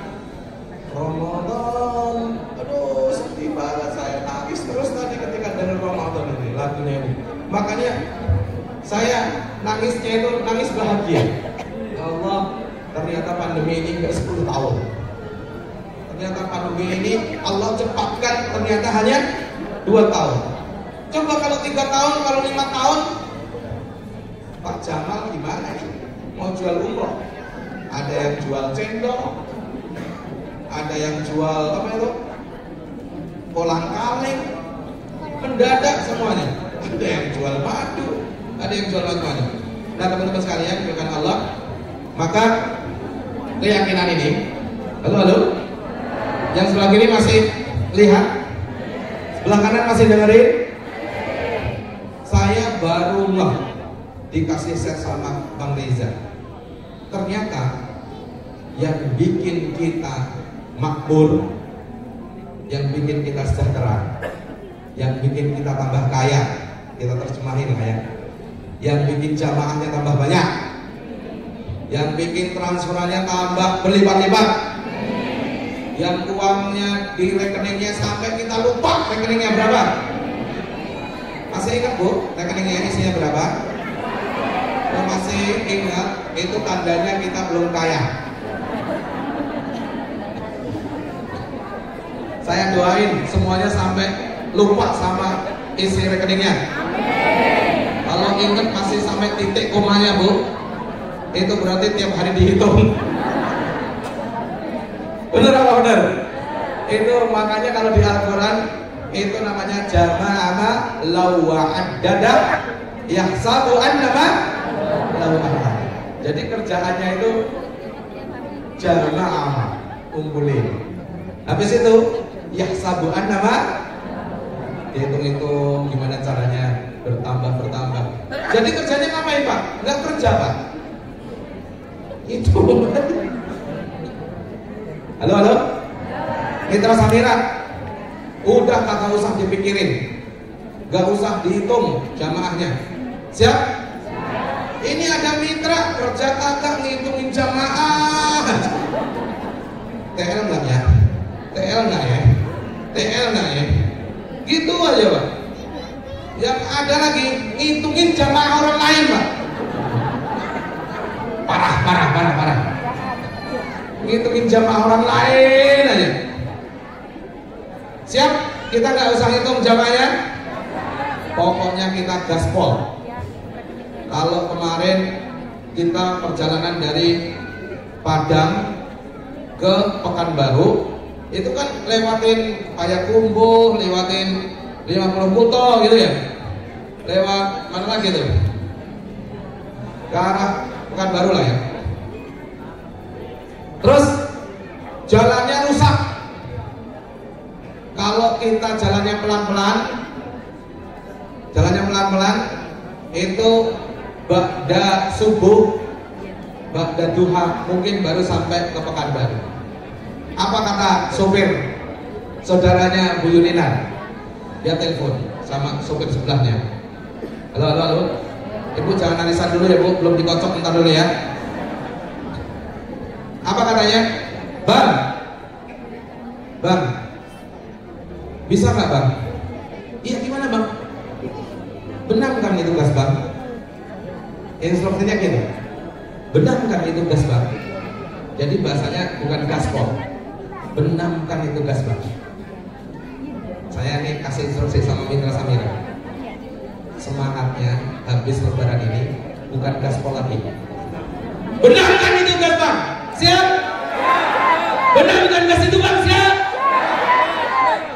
Speaker 2: Ramadan, aduh sedih banget, saya nangis terus tadi ketika dengar Ramadan ini, lagunya ini. Makanya saya nangisnya itu nangis bahagia. Ya Allah, ternyata pandemi ini nggak 10 tahun. Ternyata pandemi ini Allah cepatkan, ternyata hanya 2 tahun. Coba kalau 3 tahun, kalau 5 tahun, Pak Jamal gimana nih? Mau jual umroh? Ada yang jual cendol, ada yang jual apa itu? Kolang kaling, mendadak semuanya. Ada yang jual madu, ada yang jual macam-macam. Nah teman-teman sekalian, dengan Allah, maka keyakinan ini, halo, yang sebelah kiri masih lihat, sebelah kanan masih dengerin. Saya baru dikasih share sama Bang Reza. Ternyata yang bikin kita makmur, yang bikin kita sejahtera, yang bikin kita tambah kaya, kita terjemahin lah ya, yang bikin jamaahnya tambah banyak, yang bikin transferannya tambah berlipat-lipat, yang uangnya di rekeningnya sampai kita lupa rekeningnya berapa. Masih ingat Bu, rekeningnya isinya berapa? Kalau masih ingat, itu tandanya kita belum kaya. Saya doain semuanya sampai lupa sama isi rekeningnya. Kalau ingat masih sampai titik komanya, Bu, itu berarti tiap hari dihitung. Bener apa bener? Itu makanya kalau di Al-Quran itu namanya jama'ama lawa'addada yahsabu annama lawa'addada. Jadi kerjaannya itu jama'ama, kumpulin. Habis itu yahsabu annama, dihitung-hitung gimana caranya bertambah. Jadi kerjanya ngapain, Pak? Enggak kerja, Pak. Itu. Halo? Mitra Samira, udah kagak usah dipikirin, gak usah dihitung jamaahnya. Siap? Ini ada mitra kerja kagak ngitungin jamaah. TL enggak ya? TL enggak ya? Gitu aja, Pak. Yang ada lagi ngitungin jamaah orang lain, Pak. Parah. Ngitungin jamaah orang lain aja. Siap? Kita nggak usah hitung jamaahnya. Pokoknya kita gaspol. Kalau kemarin kita perjalanan dari Padang ke Pekanbaru, itu kan lewatin Payakumbuh, lewatin 50 Kuto gitu ya. Lewat mana lagi tuh? Ke arah Pekanbaru lah ya. Terus jalannya rusak. Kalau kita jalannya pelan-pelan, itu ba'da subuh, ba'da duha, mungkin baru sampai ke Pekanbaru. Apa kata sopir saudaranya Bu Yunina? Dia telepon sama sopir sebelahnya. Halo. Ibu jangan arisan dulu ya, Bu, belum dikocok, ntar dulu ya. Apa katanya? Bang, bisa nggak, Bang? Iya, gimana, Bang? Benamkan itu gas, Bang. Instruksinya gini, benamkan itu gas, Bang. Jadi bahasanya bukan gaspol, benamkan itu gas, Bang. Saya nih kasih instruksi sama Mitra Samira. Semangatnya habis lebaran ini bukan gaspol lagi. Benamkan itu gas, Bang. Siap? Benamkan gas itu, Bang. Siap?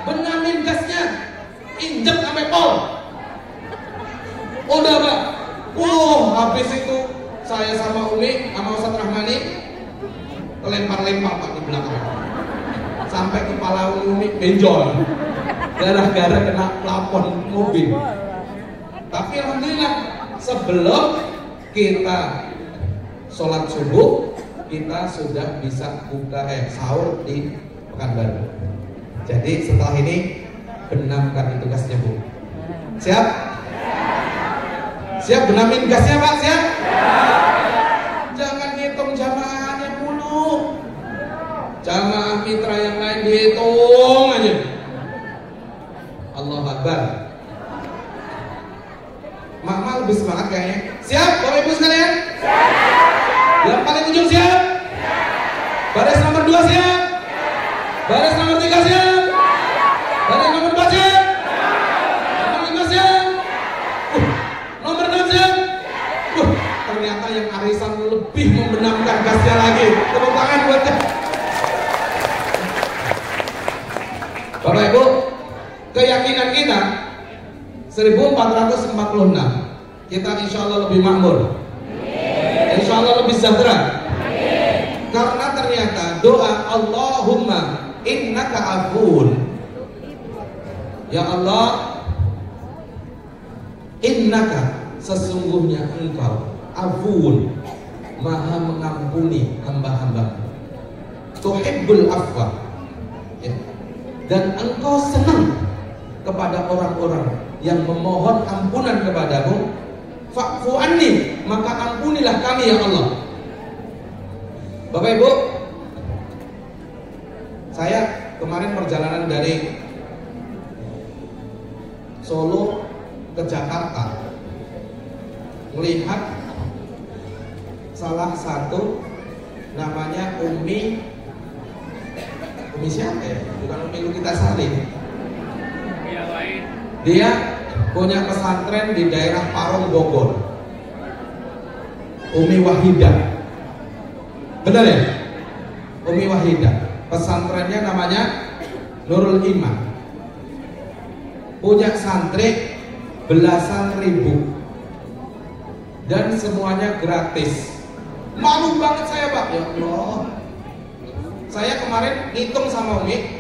Speaker 2: Benamin gasnya, injek sampai pol. Udah, Pak. Habis itu saya sama Umi sama Ustaz Rahmani lempar-lempar, Pak, di belakang. Sampai kepala Umi benjol gara-gara kena plafon mobil. Tapi alhamdulillah sebelum kita sholat subuh kita sudah bisa buka sahur di Pekanbaru. Jadi setelah ini benamkan itu gasnya, Bu. Siap? Siap benamin gasnya, Pak? Siap? Jangan hitung jamaahnya dulu. Jamaah mitra yang lain dihitung aja. Allahu Akbar. Mama lebih semangat kayaknya. Siap, Bapak Ibu sekalian? Siap. Yang paling ujung siap? Baris nomor 2 siap? Baris nomor 3 siap? Baris nomor 4 siap? Nomor 5 siap? Nomor 6 siap? Ternyata yang arisan lebih membenamkan gasnya lagi. Tepuk tangan buat dia. Bapak Ibu, keyakinan kita 1446, kita insya Allah lebih makmur, insya Allah lebih sejahtera. Karena ternyata doa Allahumma innaka afuun, ya Allah, innaka, sesungguhnya engkau afuun, maha mengampuni hamba-hamba, tuhibbul afwa, ya. Dan engkau senang kepada orang-orang yang memohon ampunan kepadamu. Fa'fu anni, maka ampunilah kami ya Allah. Bapak Ibu, saya kemarin perjalanan dari Solo ke Jakarta, melihat namanya Umi siapa ya? Bukan Umi Lukita Salim. Dia punya pesantren di daerah Parung Bogor. Umi Wahidah. Benar ya? Umi Wahidah. Pesantrennya namanya Nurul Iman. Punya santri belasan ribu dan semuanya gratis. Malu banget saya, Pak. Ya Allah. Saya kemarin hitung sama Umi,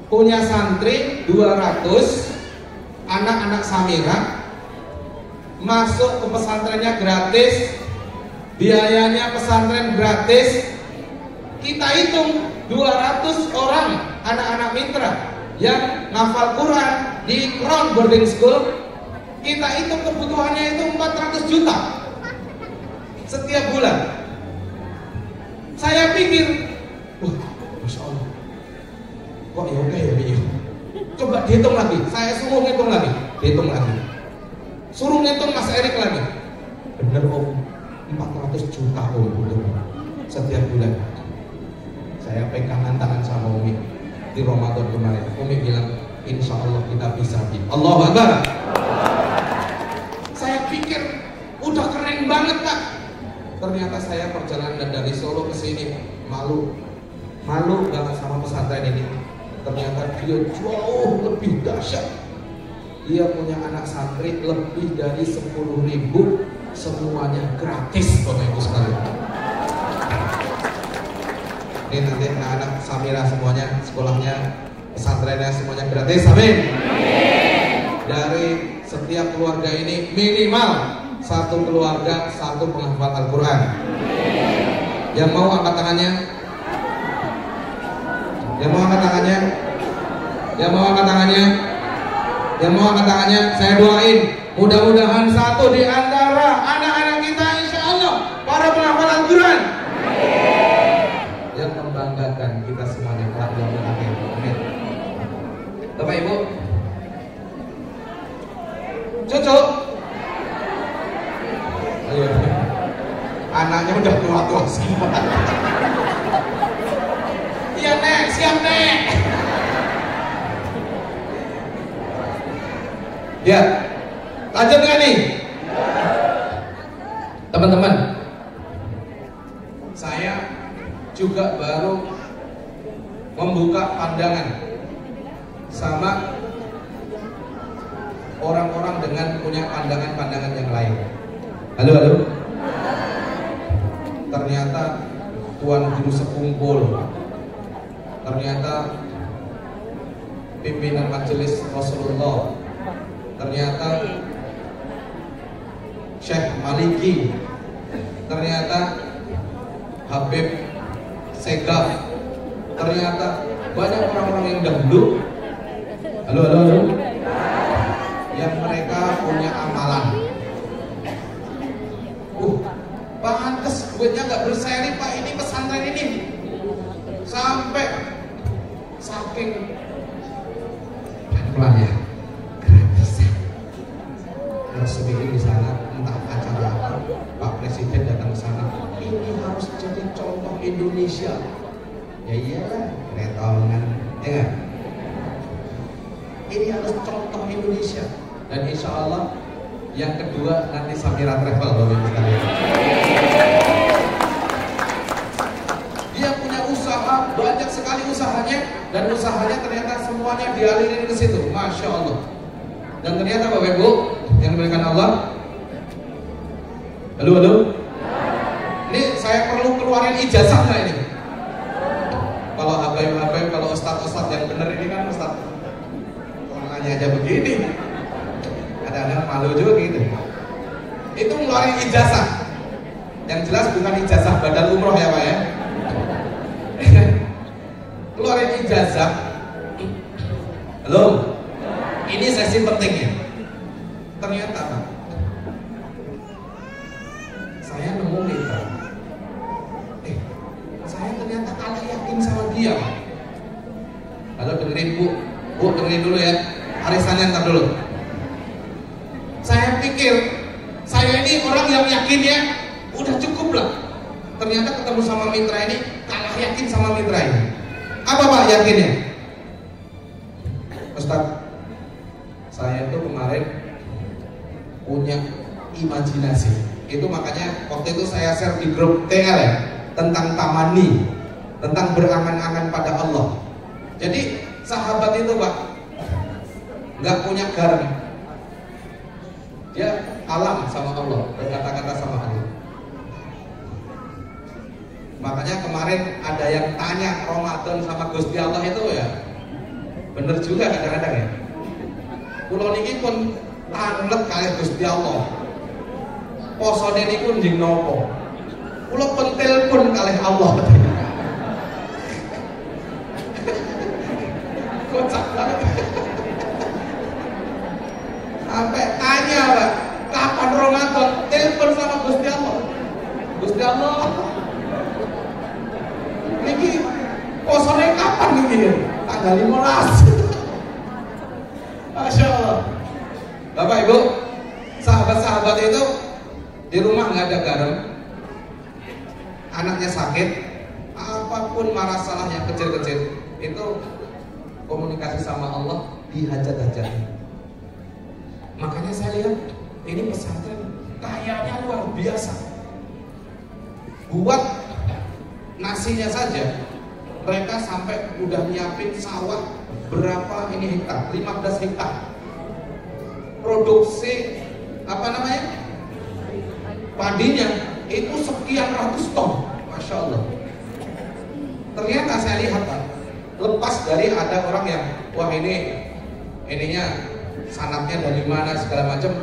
Speaker 2: punya santri 200 anak-anak Samira, masuk ke pesantrennya gratis, biayanya pesantren gratis. Kita hitung 200 orang anak-anak mitra yang ngafal Quran di Crown Boarding School, kita hitung kebutuhannya itu 400 juta setiap bulan. Saya pikir, wah, Masya Allah, kok ya oke ya Bi? Coba dihitung lagi, saya suruh ngitung lagi, dihitung lagi, suruh ngitung Mas Erik lagi. Bener Om, 400 juta Om setiap bulan. Saya pegangan tangan sama Umi di Ramadan kemarin. Umi bilang, insya Allah kita bisa. Allahu Akbar. Saya pikir udah keren banget Pak. Ternyata saya perjalanan dari Solo ke sini malu banget sama pesantren ini. Ternyata dia jauh lebih dahsyat. Dia punya anak santri lebih dari 10.000, semuanya gratis Bapak Ibu sekalian. Ini nanti anak-anak Samira semuanya sekolahnya, pesantrennya semuanya gratis. Amin. Dari setiap keluarga ini minimal satu keluarga satu penghafal Al-Quran. Yang mau angkat tangannya? Yang mau angkat tangannya? Yang mau angkat tangannya? Yang mau angkat tangannya? Saya doain mudah-mudahan satu di antara anak-anak kita insya Allah para penghafal Al-Quran yang membanggakan kita semuanya kelak di akhir. Amin. Bapak Ibu, cucu, ayo, anaknya udah tua-tua semua. Iya Nek, siap Nek. Ya, lanjut nggak nih, teman-teman? Saya juga baru membuka pandangan sama orang-orang dengan punya pandangan-pandangan yang lain. Halo. Ternyata Tuan Guru Sekumpul, ternyata pimpinan Majelis Rasulullah, ternyata Syekh Maliki, ternyata Habib Segaf, ternyata banyak orang-orang yang dahulu, halo, yang mereka punya amalan. Pantes duitnya nggak berseri Pak, ini pesantren ini sampai saking pelan ya gratisan. Harus bikin di sana entah acara apa, Pak Presiden datang ke sana. Ini harus jadi contoh Indonesia. Ya iyalah, retongan, ya kan? Ini harus contoh Indonesia. Dan insya Allah yang kedua nanti Samira Travel Bapak Ibu sekalian. Dia punya usaha, banyak sekali usahanya, dan usahanya ternyata semuanya dialirin ke situ, Masya Allah. Dan ternyata Bapak Ibu yang dimuliakan Allah, halo, ini saya perlu keluarin ijazah nggak ini? Kalau habaib, kalau ustadz yang benar ini kan ustadz orangnya aja begini, kadang-kadang malu juga gitu. Itu ngeluarin ijazah, yang jelas bukan ijazah badal umroh ya Pak ya. Keluarin ijazah. Halo, ini sesi pentingnya. Ternyata Pak, saya nemu mitra. Saya ternyata kalah yakin sama dia. Halo, dengerin Bu dengerin dulu ya. Arisannya ntar dulu. Saya pikir saya ini orang yang yakin ya, udah cukup lah. ternyata ketemu sama mitra ini kalah yakin sama mitra ini. Apa Pak yakinnya? Ustaz, saya tuh kemarin punya imajinasi. Itu makanya waktu itu saya share di grup TL ya, tentang tamani, tentang berangan-angan pada Allah. Jadi sahabat itu Pak nggak punya garam, dia alam sama Allah, berkata-kata sama Allah. Makanya kemarin ada yang tanya Ramadan sama Gusti Allah itu ya bener juga kadang-kadang ya. Kulo niki pun tanet kali Gusti Allah. Posone niku njing nopo? Kulo pun telepon kali Allah. Kocak banget. Sampai tanya Pak, kapan Ramadan? Telepon sama Gusti Allah. Gusti Allah, niki posone kapan niki? Tanggal 15. Masya Allah. Bapak Ibu, sahabat-sahabat itu di rumah nggak ada garam, anaknya sakit, apapun masalah yang kecil-kecil itu komunikasi sama Allah di hajat-hajatnya. Makanya saya lihat ini pesantren kayaknya luar biasa. Buat nasinya saja mereka sampai udah nyiapin sawah berapa ini hektar, 15 hektar. Produksi apa namanya? Padinya itu sekian ratus ton, Masya Allah. Ternyata saya lihat Pak, lepas dari ada orang yang wah ininya sanatnya dari mana segala macam,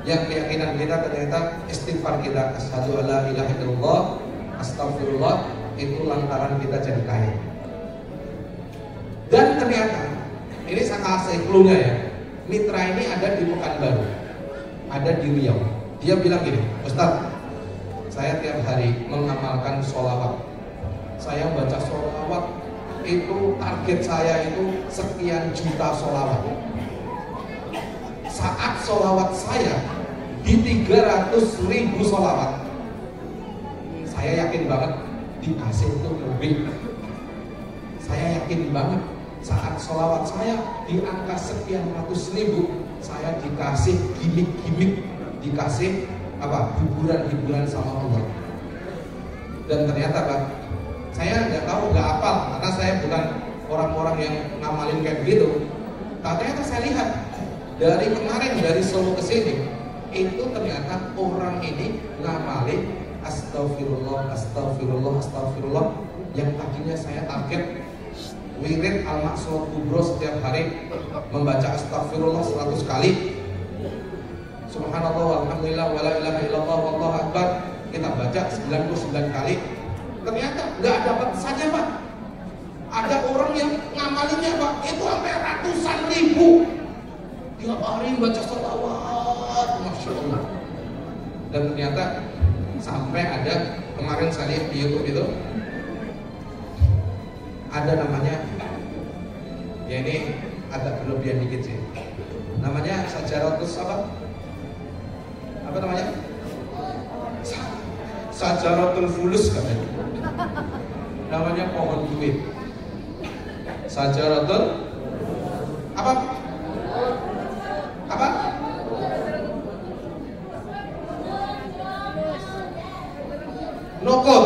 Speaker 2: yang keyakinan kita ternyata istighfar kita, asyhadu alla ilaha illallah, astagfirullah, itu lantaran kita jadi kaya. Dan ternyata ini saya kasih clue-nya ya, mitra ini ada di Pekanbaru, ada di Riau. Dia bilang gini, Ustaz, saya tiap hari mengamalkan sholawat. Saya baca sholawat, itu target saya itu sekian juta sholawat. Saat sholawat saya di 300.000 sholawat, saya yakin banget dikasih itu lebih. Saya yakin banget saat sholawat saya di angka sekian ratus ribu, saya dikasih gimmick-gimmick, dikasih apa, hiburan-hiburan sama Allah. Dan ternyata Pak, saya nggak tahu, nggak hafal karena saya bukan orang-orang yang ngamalin kayak begitu. Ternyata saya lihat dari kemarin dari Solo ke sini itu ternyata orang ini ngamalin astagfirullah, astagfirullah, astagfirullah. Yang tadinya saya target wirid al-maqsud kubro setiap hari membaca astagfirullah 100 kali, subhanallah walhamdulillah wala ilaha illallah wallahu akbar, kita baca 99 kali. Ternyata nggak dapat saja Pak, ada orang yang ngamalinnya Pak itu sampai ratusan ribu tiap hari baca sholawat, Masya Allah. Dan ternyata sampai ada kemarin saya lihat di YouTube itu ada namanya, ya ini agak berlebihan dikit sih, namanya sajaratus apa namanya, sajaratul fulus katanya, namanya pohon duit. Sajaratul apa nukut,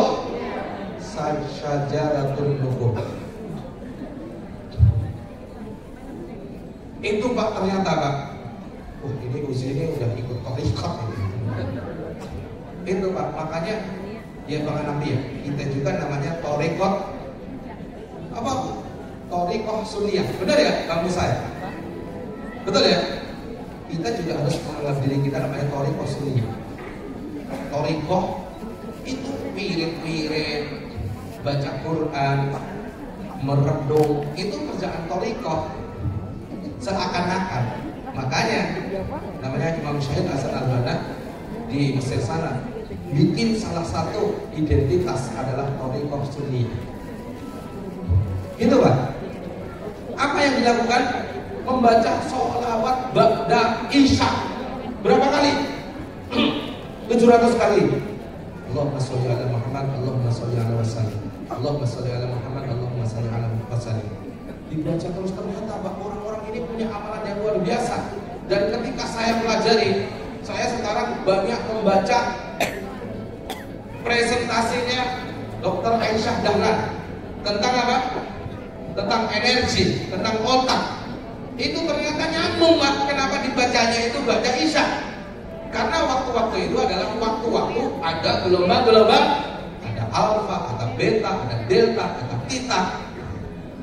Speaker 2: sajaratul nukut. Itu Pak ternyata Pak, ini usia ini udah ikut thariqah ini. Itu Pak, makanya ya Bang Nabi ya, kita juga namanya thariqah apa? Thariqah sunniyah. Benar ya Bang Musa ya? Betul ya? Kita juga harus menganggap diri kita namanya thariqah sunniyah. Thariqah itu mirip-mirip baca Quran, merenung, itu kerjaan thariqah. Seakan-akan, makanya namanya Imam Syahid Hasan Al-Banna di Mesir sana bikin salah satu identitas adalah thariqah sunniyah. Gitu Pak. Apa yang dilakukan? Membaca sholawat ba'da isya. Berapa kali? 700 kali. Allahumma sholli ala Muhammad, Allahumma sholli ala wasallim. Allahumma sholli ala Muhammad, Allahumma sholli ala wasallim. Dibaca terus, ternyata orang-orang ini punya amalan yang luar biasa. Dan ketika saya pelajari, saya sekarang banyak membaca presentasinya Dr. Aisyah Dahlan tentang apa? Tentang energi, tentang otak. Itu ternyata nyambung, Pak. Kenapa dibacanya itu baca Isya? Karena waktu-waktu itu adalah waktu-waktu ada gelombang-gelombang, ada alfa, ada beta, ada delta, ada theta.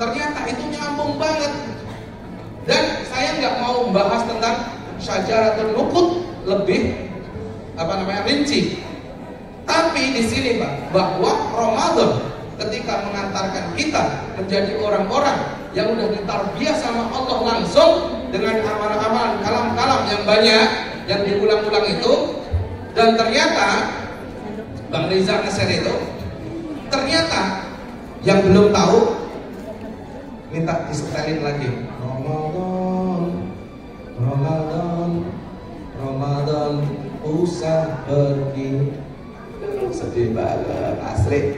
Speaker 2: Ternyata itu nyambung banget. Dan saya nggak mau membahas tentang syajaratul nukut lebih rinci. Tapi di sini, Pak, bahwa Ramadan ketika mengantarkan kita menjadi orang-orang yang udah ditarbiyah sama Allah langsung dengan amalan-amalan kalam-kalam yang banyak yang diulang-ulang itu. Dan ternyata Bang Riza Nasir itu ternyata yang belum tahu minta disetelin lagi. Ramadan usah pergi. Sedih banget asli.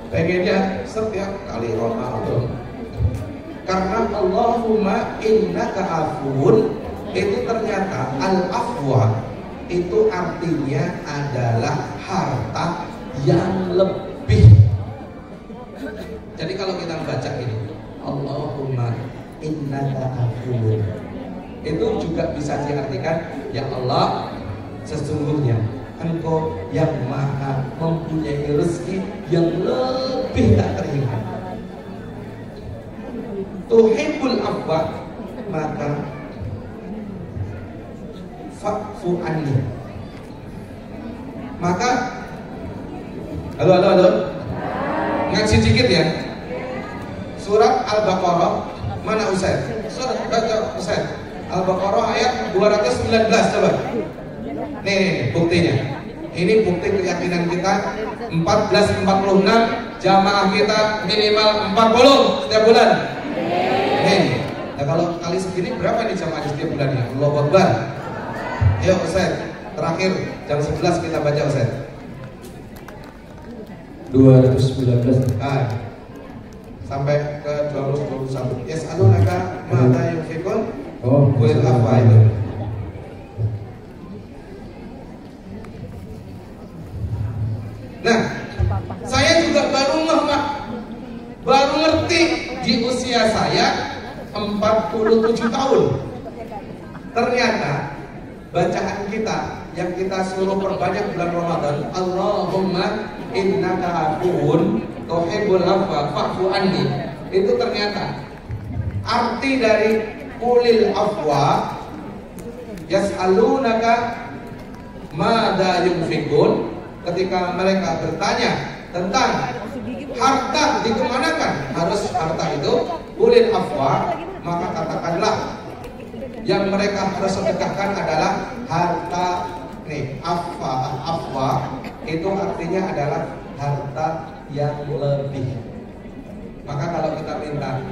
Speaker 2: Pengennya setiap kali Ramadan. Karena Allahumma innaka afuun itu ternyata al-afwa itu artinya adalah harta yang lebih. Jadi kalau kita membaca ini Allahumma innaka afuun, itu juga bisa diartikan, ya Allah, sesungguhnya Engkau yang maha mempunyai rezeki yang lebih tak terhingga. Tuhibbul afwa, maka fa'fu anni. Maka halo ngaji dikit ya. Surat Al-Baqarah mana Ustaz? Surat baca Ustaz. Al-Baqarah ayat 219 coba. Nih buktinya. Ini bukti keyakinan kita. 1446 jamaah kita minimal 40 setiap bulan. Nih, nah kalau kali segini berapa nih jamaah setiap bulannya? Allahu Akbar. Ayo Ustaz, terakhir jam 11 kita baca Ustaz.
Speaker 1: 219
Speaker 2: sampai ke 221. Yas'alunaka ma'adha yunfikun.
Speaker 1: Oh,
Speaker 2: boleh apa itu? Nah, saya juga baru ngerti di usia saya 47 tahun. Ternyata bacaan kita yang kita suruh perbanyak bulan Ramadan, Allahumma innaka afuun tuhibbul afwa fa'fu anni, itu ternyata arti dari qulil afwa yas'alunaka madza yunfikun. Ketika mereka bertanya tentang harta dikemanakan, harus harta itu qulil afwa, maka katakanlah yang mereka harus sedekahkan adalah harta. Nih, afwa itu artinya adalah harta yang lebih. Maka kalau kita minta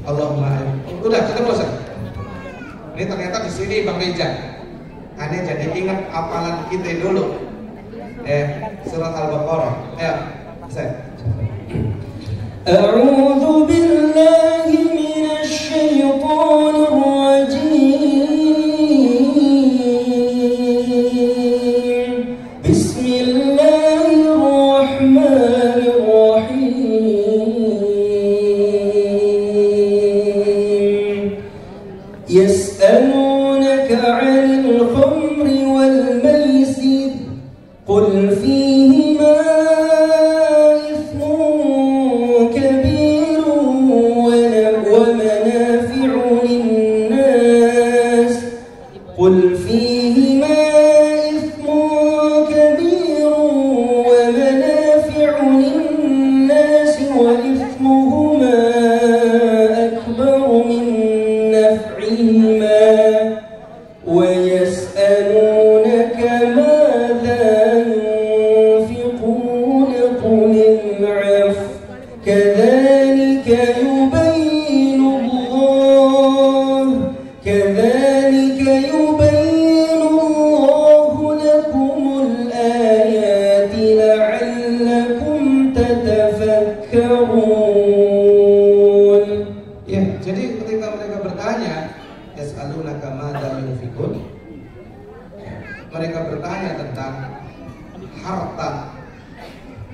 Speaker 2: Allahumma, udah cukup bosan. Ini ternyata di sini Bang Rizal. Aneh jadi ingat apalan kita dulu. Surat Al-Baqarah. Ayo, saya.
Speaker 1: A'udzu billahi minasy syaithanir rajim. Bismillahirrahmanirrahim. Yas'alunaka 'anil khamri wal maisir. Qul fihima قل فيهما إثم كبير ومنافع للناس وإثمهما أكبر من نفعهما ويسألونك ماذا ينفقون
Speaker 2: harta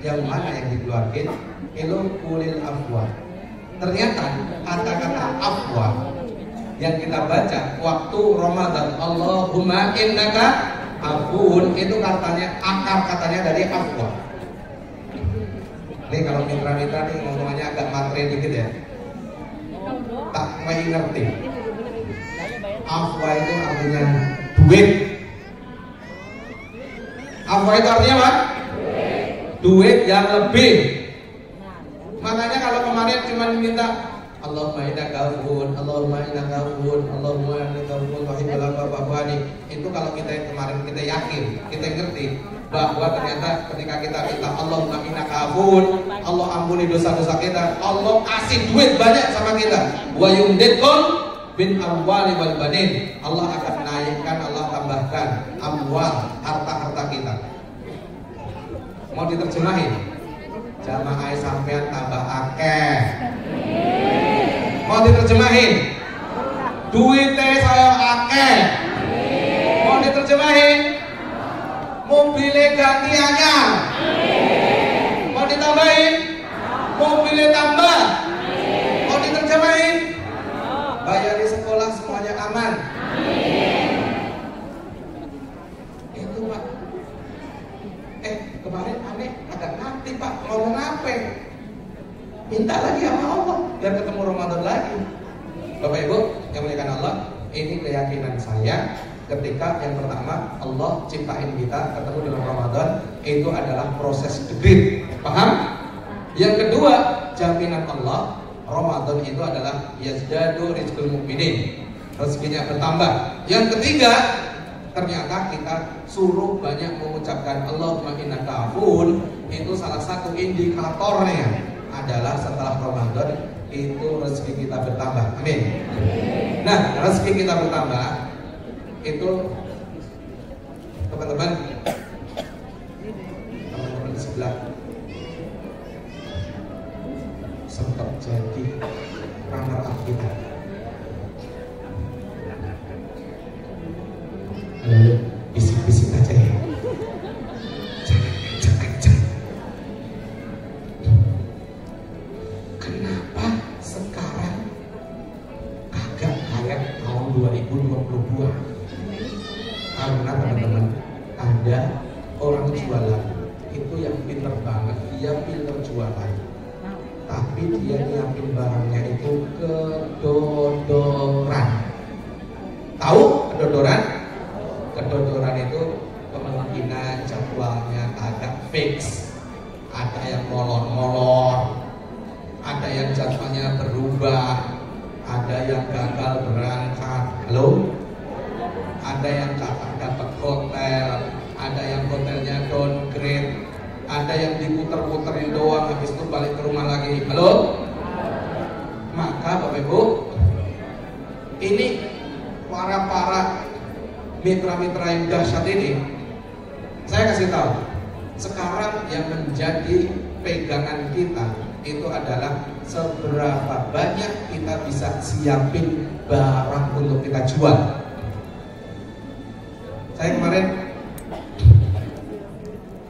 Speaker 2: yang mana yang dikeluarkan? Elo kulil afwa. Ternyata kata-kata afwa yang kita baca waktu Ramadan, Allahumma innaka afuun, itu katanya akar katanya dari afwa. Nih kalau mitra-mitra nih ngomongannya agak matre dikit ya, tak mau ngerti. Afwa itu artinya duit. Afwa itu artinya apa? Duit yang lebih. Makanya kalau kemarin cuma minta Allahumma innaka afuun, Allahumma innaka afuun, Allahumma innaka afuun wa tuhibbul afwa fa'fu anni. Itu kalau kita kemarin kita yakin, kita ngerti bahwa ternyata ketika kita minta Allahumma innaka afuun, Allah ampuni dosa-dosa kita, Allah kasih duit banyak sama kita. Wa yumditkum bin amwali wal banin. Allah akan naikkan, Allah tambahkan amwal, harta-harta kita. Mau diterjemahin? Jamaah sampean tambah akeh. Mau diterjemahin? Duitnya saya akeh. Mau diterjemahin? Mobilnya ganti anyar. Mau ditambahin? Mobilnya tambah. Mau diterjemahin? Bayar di sekolah semuanya aman. Itu Pak. Kemarin aneh agak nanti Pak ngomong apa? Minta lagi sama Allah biar ketemu Ramadan lagi. Bapak Ibu yang muliakan Allah, ini keyakinan saya ketika yang pertama Allah ciptain kita ketemu dengan Ramadan, itu adalah proses degree. Paham? Yang kedua, jaminan Allah Ramadan itu adalah yazdadu rizqul mu'minin, rezekinya bertambah. Yang ketiga, ternyata kita suruh banyak mengucapkan Allahumma innaka afuun. Itu salah satu indikatornya adalah setelah Ramadan itu rezeki kita bertambah. Amin. Nah, rezeki kita bertambah itu teman-teman di sebelah sempat jadi runner up kita. Bisik-bisik aja ya. Jangan. Kenapa sekarang kagak kayak tahun 2022? Karena teman-teman, ada orang jualan itu yang pinter banget, dia pinter jualan, tapi dia nyiapin barangnya itu kedodoran. Tahu kedodoran? Kedodoran itu kemungkinan jadwalnya agak fix, ada yang molor-molor, ada yang jadwalnya berubah, ada yang gagal berangkat. Halo? Ada yang kakak dapat hotel, ada yang hotelnya downgrade, ada yang diputer-puterin doang, habis itu balik ke rumah lagi. Halo? Maka Bapak Ibu, ini para mitra-mitra yang dahsyat ini, saya kasih tahu, sekarang yang menjadi pegangan kita itu adalah seberapa banyak kita bisa siapin barang untuk kita jual. Saya kemarin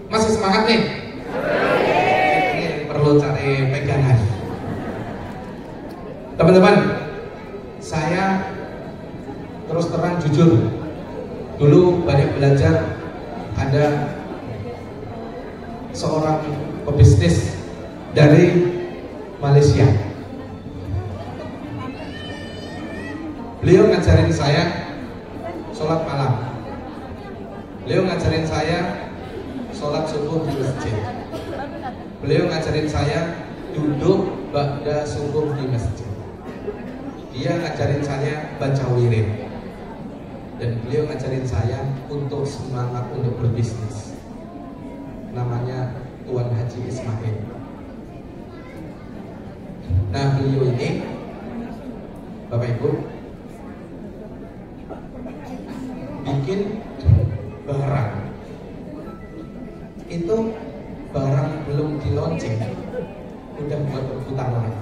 Speaker 2: masih semangat nih, ini perlu cari pegangan. Teman-teman, saya terus terang jujur, dulu banyak belajar. Ada seorang pebisnis dari Malaysia. Beliau ngajarin saya sholat malam. Beliau ngajarin saya sholat subuh di masjid. Beliau ngajarin saya duduk ba'da subuh di masjid. Dia ngajarin saya baca wirid. Dan beliau ngajarin saya untuk semangat untuk berbisnis. Namanya Tuan Haji Ismail. Nah, beliau ini Bapak Ibu bikin barang. Itu barang belum di launching udah buat berputar lagi.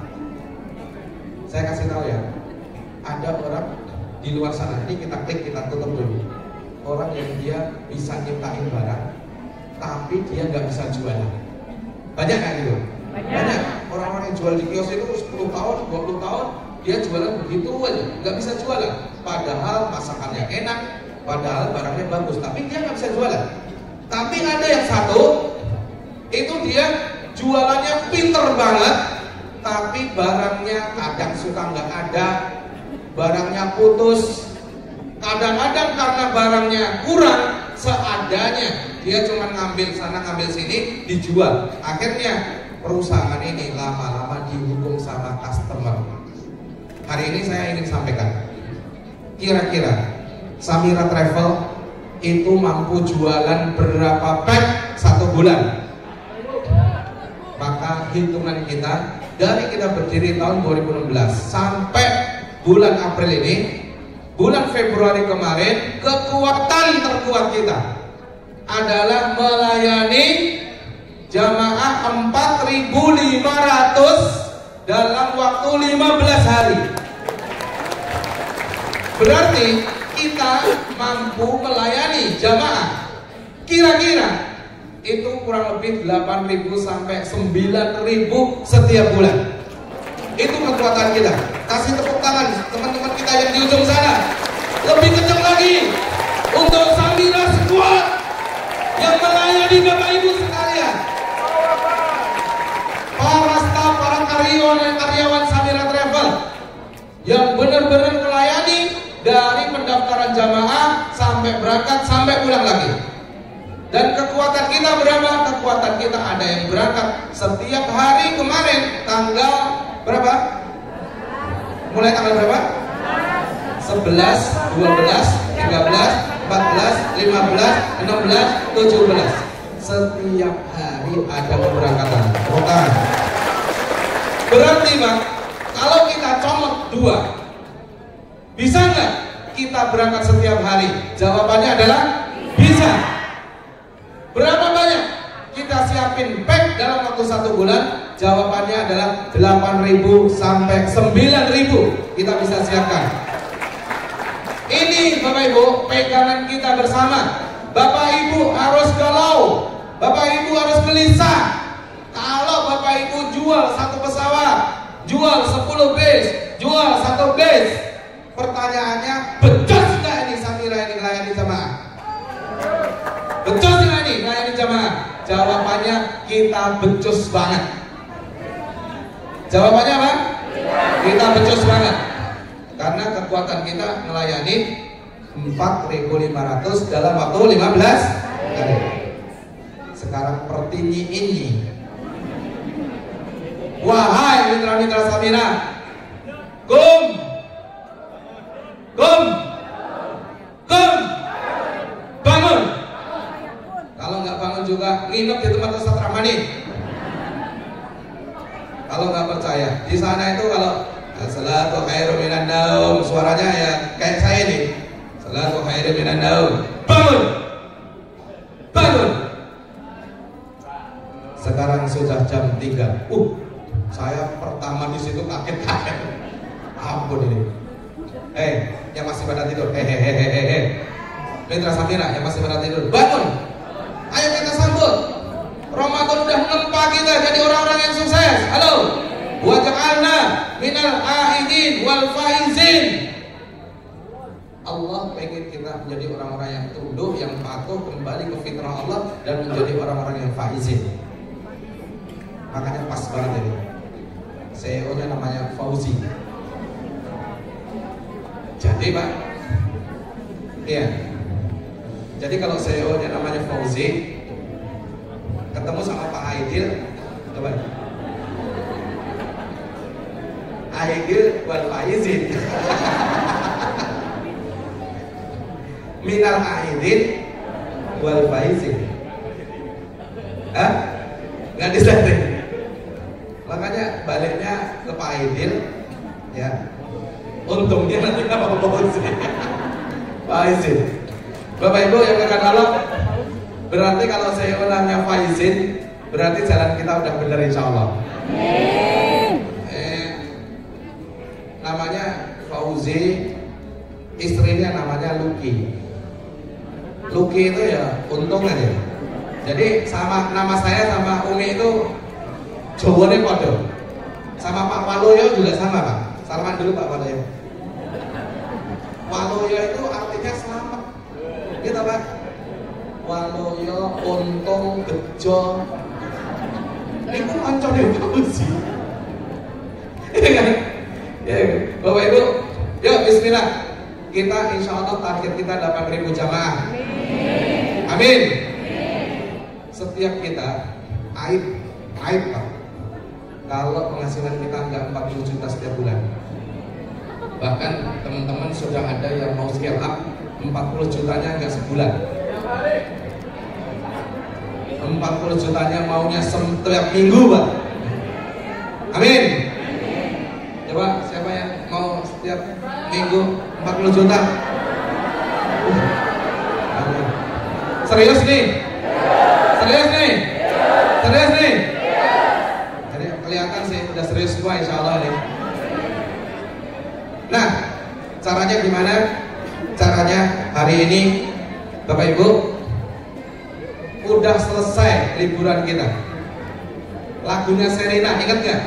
Speaker 2: Saya kasih tahu ya, ada orang di luar sana, ini kita klik, kita tutup dulu. Orang yang dia bisa nyiptain barang, tapi dia nggak bisa jualan. Banyak nggak gitu? Banyak. Orang-orang yang jual di kios itu 10 tahun, 20 tahun dia jualan begitu aja, nggak bisa jualan. Padahal masakannya enak, padahal barangnya bagus, tapi dia nggak bisa jualan. Tapi ada yang satu, itu dia jualannya pinter banget, tapi barangnya kadang suka nggak ada, barangnya putus. Kadang-kadang karena barangnya kurang, seadanya, dia cuma ngambil sana ngambil sini, dijual. Akhirnya perusahaan ini lama-lama dihukum sama customer. Hari ini saya ingin sampaikan, kira-kira Samira Travel itu mampu jualan berapa pack 1 bulan? Maka hitungan kita dari kita berdiri tahun 2016 sampai bulan April ini, bulan Februari kemarin, kekuatan terkuat kita adalah melayani jamaah 4.500 dalam waktu 15 hari. Berarti kita mampu melayani jamaah kira-kira itu kurang lebih 8.000 sampai 9.000 setiap bulan. Itu kekuatan kita. Kasih tepuk tangan teman-teman kita yang di ujung sana. Lebih kencang lagi untuk Samira Squad yang melayani Bapak Ibu sekalian. Para staf, para karyawan Samira Travel yang benar-benar melayani dari pendaftaran jamaah sampai berangkat sampai pulang lagi. Dan kekuatan kita berapa? Kekuatan kita ada yang berangkat setiap hari. Kemarin tanggal berapa? Mulai tanggal berapa? 11, 12, 13, 14, 15, 16, 17. Setiap hari ada keberangkatan. Bukan. Berarti Bang, kalau kita comot 2, bisa nggak kita berangkat setiap hari? Jawabannya adalah bisa. Berapa banyak kita siapin pack dalam waktu 1 bulan? Jawabannya adalah 8.000 sampai 9.000 kita bisa siapkan. Ini Bapak Ibu pegangan kita bersama. Bapak Ibu harus galau, Bapak Ibu harus gelisah. Kalau Bapak Ibu jual 1 pesawat, jual 10 bis, jual 1 bis, pertanyaannya, becus nggak ini Samira ini melayani jamaah? Becus nggak ini melayani jamaah? Jawabannya kita becus banget. Jawabannya apa? Kita becus banget. Karena kekuatan kita melayani 4.500 dalam waktu 15 hari. Sekarang pertinggi ini, wahai mitra-mitra Samira, kum, bangun. Kalau nggak bangun juga nginep di tempat Ustaz Rahmani. Kalau nggak percaya, di sana itu kalau salatu khairum minan naum, suaranya ya kayak saya nih. Salatu khairum minan naum. Bangun. Sekarang sudah jam 3. Saya pertama di situ kaget. Ampun ini. Yang masih pada tidur. Mitra Samira yang masih pada tidur, bangun. Ayo kita sambut. Ramadan udah nempa kita jadi orang-orang yang sukses. Halo. Wa ja'alna minal aidin wal faizin. Allah pengen kita menjadi orang-orang yang tunduk, yang patuh, kembali ke fitrah Allah dan menjadi orang-orang yang faizin. Makanya pas banget ini. CEO-nya namanya Fauzi. Jadi Pak, iya. Jadi kalau CEO-nya namanya Fauzi, ketemu sama Pak Aidil, coba. Aidil wal faizin. Minal aidin wal faizin. Nggak disetting. Makanya baliknya ke Pak Aidil, ya. Untungnya nanti apa Fauzi. Faizin. Bapak Ibu yang akan Allah, berarti kalau saya ulangnya faizin, berarti jalan kita udah benar insya Allah. Namanya Fauzi, istrinya namanya Luki. Luki itu ya untung aja. Jadi sama nama saya sama Umi itu Jawane podo. Sama Pak Waloyo juga sama Pak. Salaman dulu Pak Waloyo. Waloyo itu artinya selamat. Gitu Pak. Waloyo, untung, bejo. Ini kok ancone bagus sih. Ya, Bapak Ibu, yuk bismillah. Kita insya Allah target kita 8.000 jamaah. Amin. Setiap kita aib Pak. Kalau penghasilan kita nggak 40 juta setiap bulan. Bahkan teman-teman sudah ada yang mau scale up 40 jutanya nggak sebulan. 40 jutanya maunya setiap minggu Pak. Amin. Coba siapa yang mau setiap minggu 40 juta? Serius nih? Serius nih? Serius nih? Jadi kelihatan sih udah serius semua insya Allah nih. Nah, caranya gimana? Caranya hari ini Bapak Ibu udah selesai liburan kita. Lagunya Serena, ingat gak?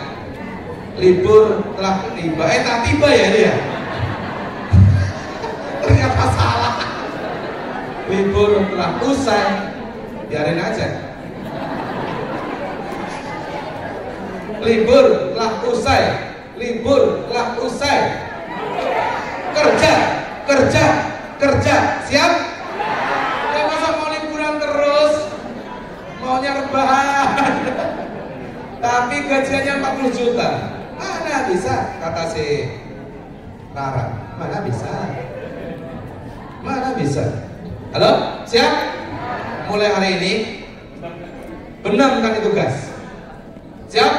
Speaker 2: Libur telah tiba, tak tiba ya dia. Ternyata salah. Libur telah usai, biarin aja. Libur telah usai, libur telah usai. Kerja, kerja, kerja, siap? Ya masa mau liburan terus, maunya rebahan. Tapi gajiannya 40 juta. Mana bisa, kata si Rara. Mana bisa? Mana bisa? Halo, siap? Mulai hari ini benamkan tugas. Siap?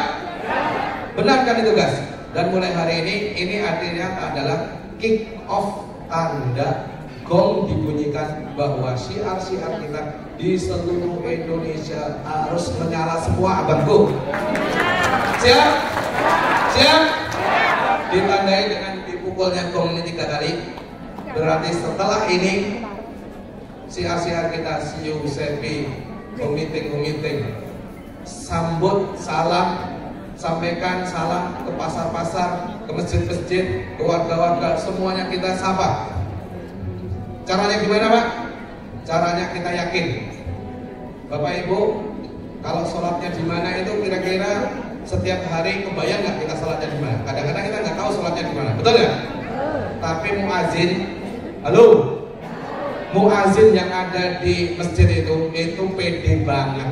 Speaker 2: Benamkan tugas. Dan mulai hari ini artinya adalah kick off, tanda gong dibunyikan bahwa syiar-syiar kita di seluruh Indonesia harus menyala semua abangku. Siap? Siap? Ditandai dengan dipukulnya gong ini 3 kali. Berarti setelah ini syiar-syiar kita siu sepi, meeting, sambut salam, sampaikan salam ke pasar-pasar, ke masjid-masjid, ke warga-warga, semuanya kita sapa. Caranya gimana Pak? Caranya kita yakin. Bapak Ibu, kalau sholatnya di mana itu kira-kira setiap hari kebayang nggak kita sholatnya di mana? Kadang-kadang kita nggak tahu sholatnya di mana, betul nggak? Tapi muazin, halo, muazin yang ada di masjid itu pede banget.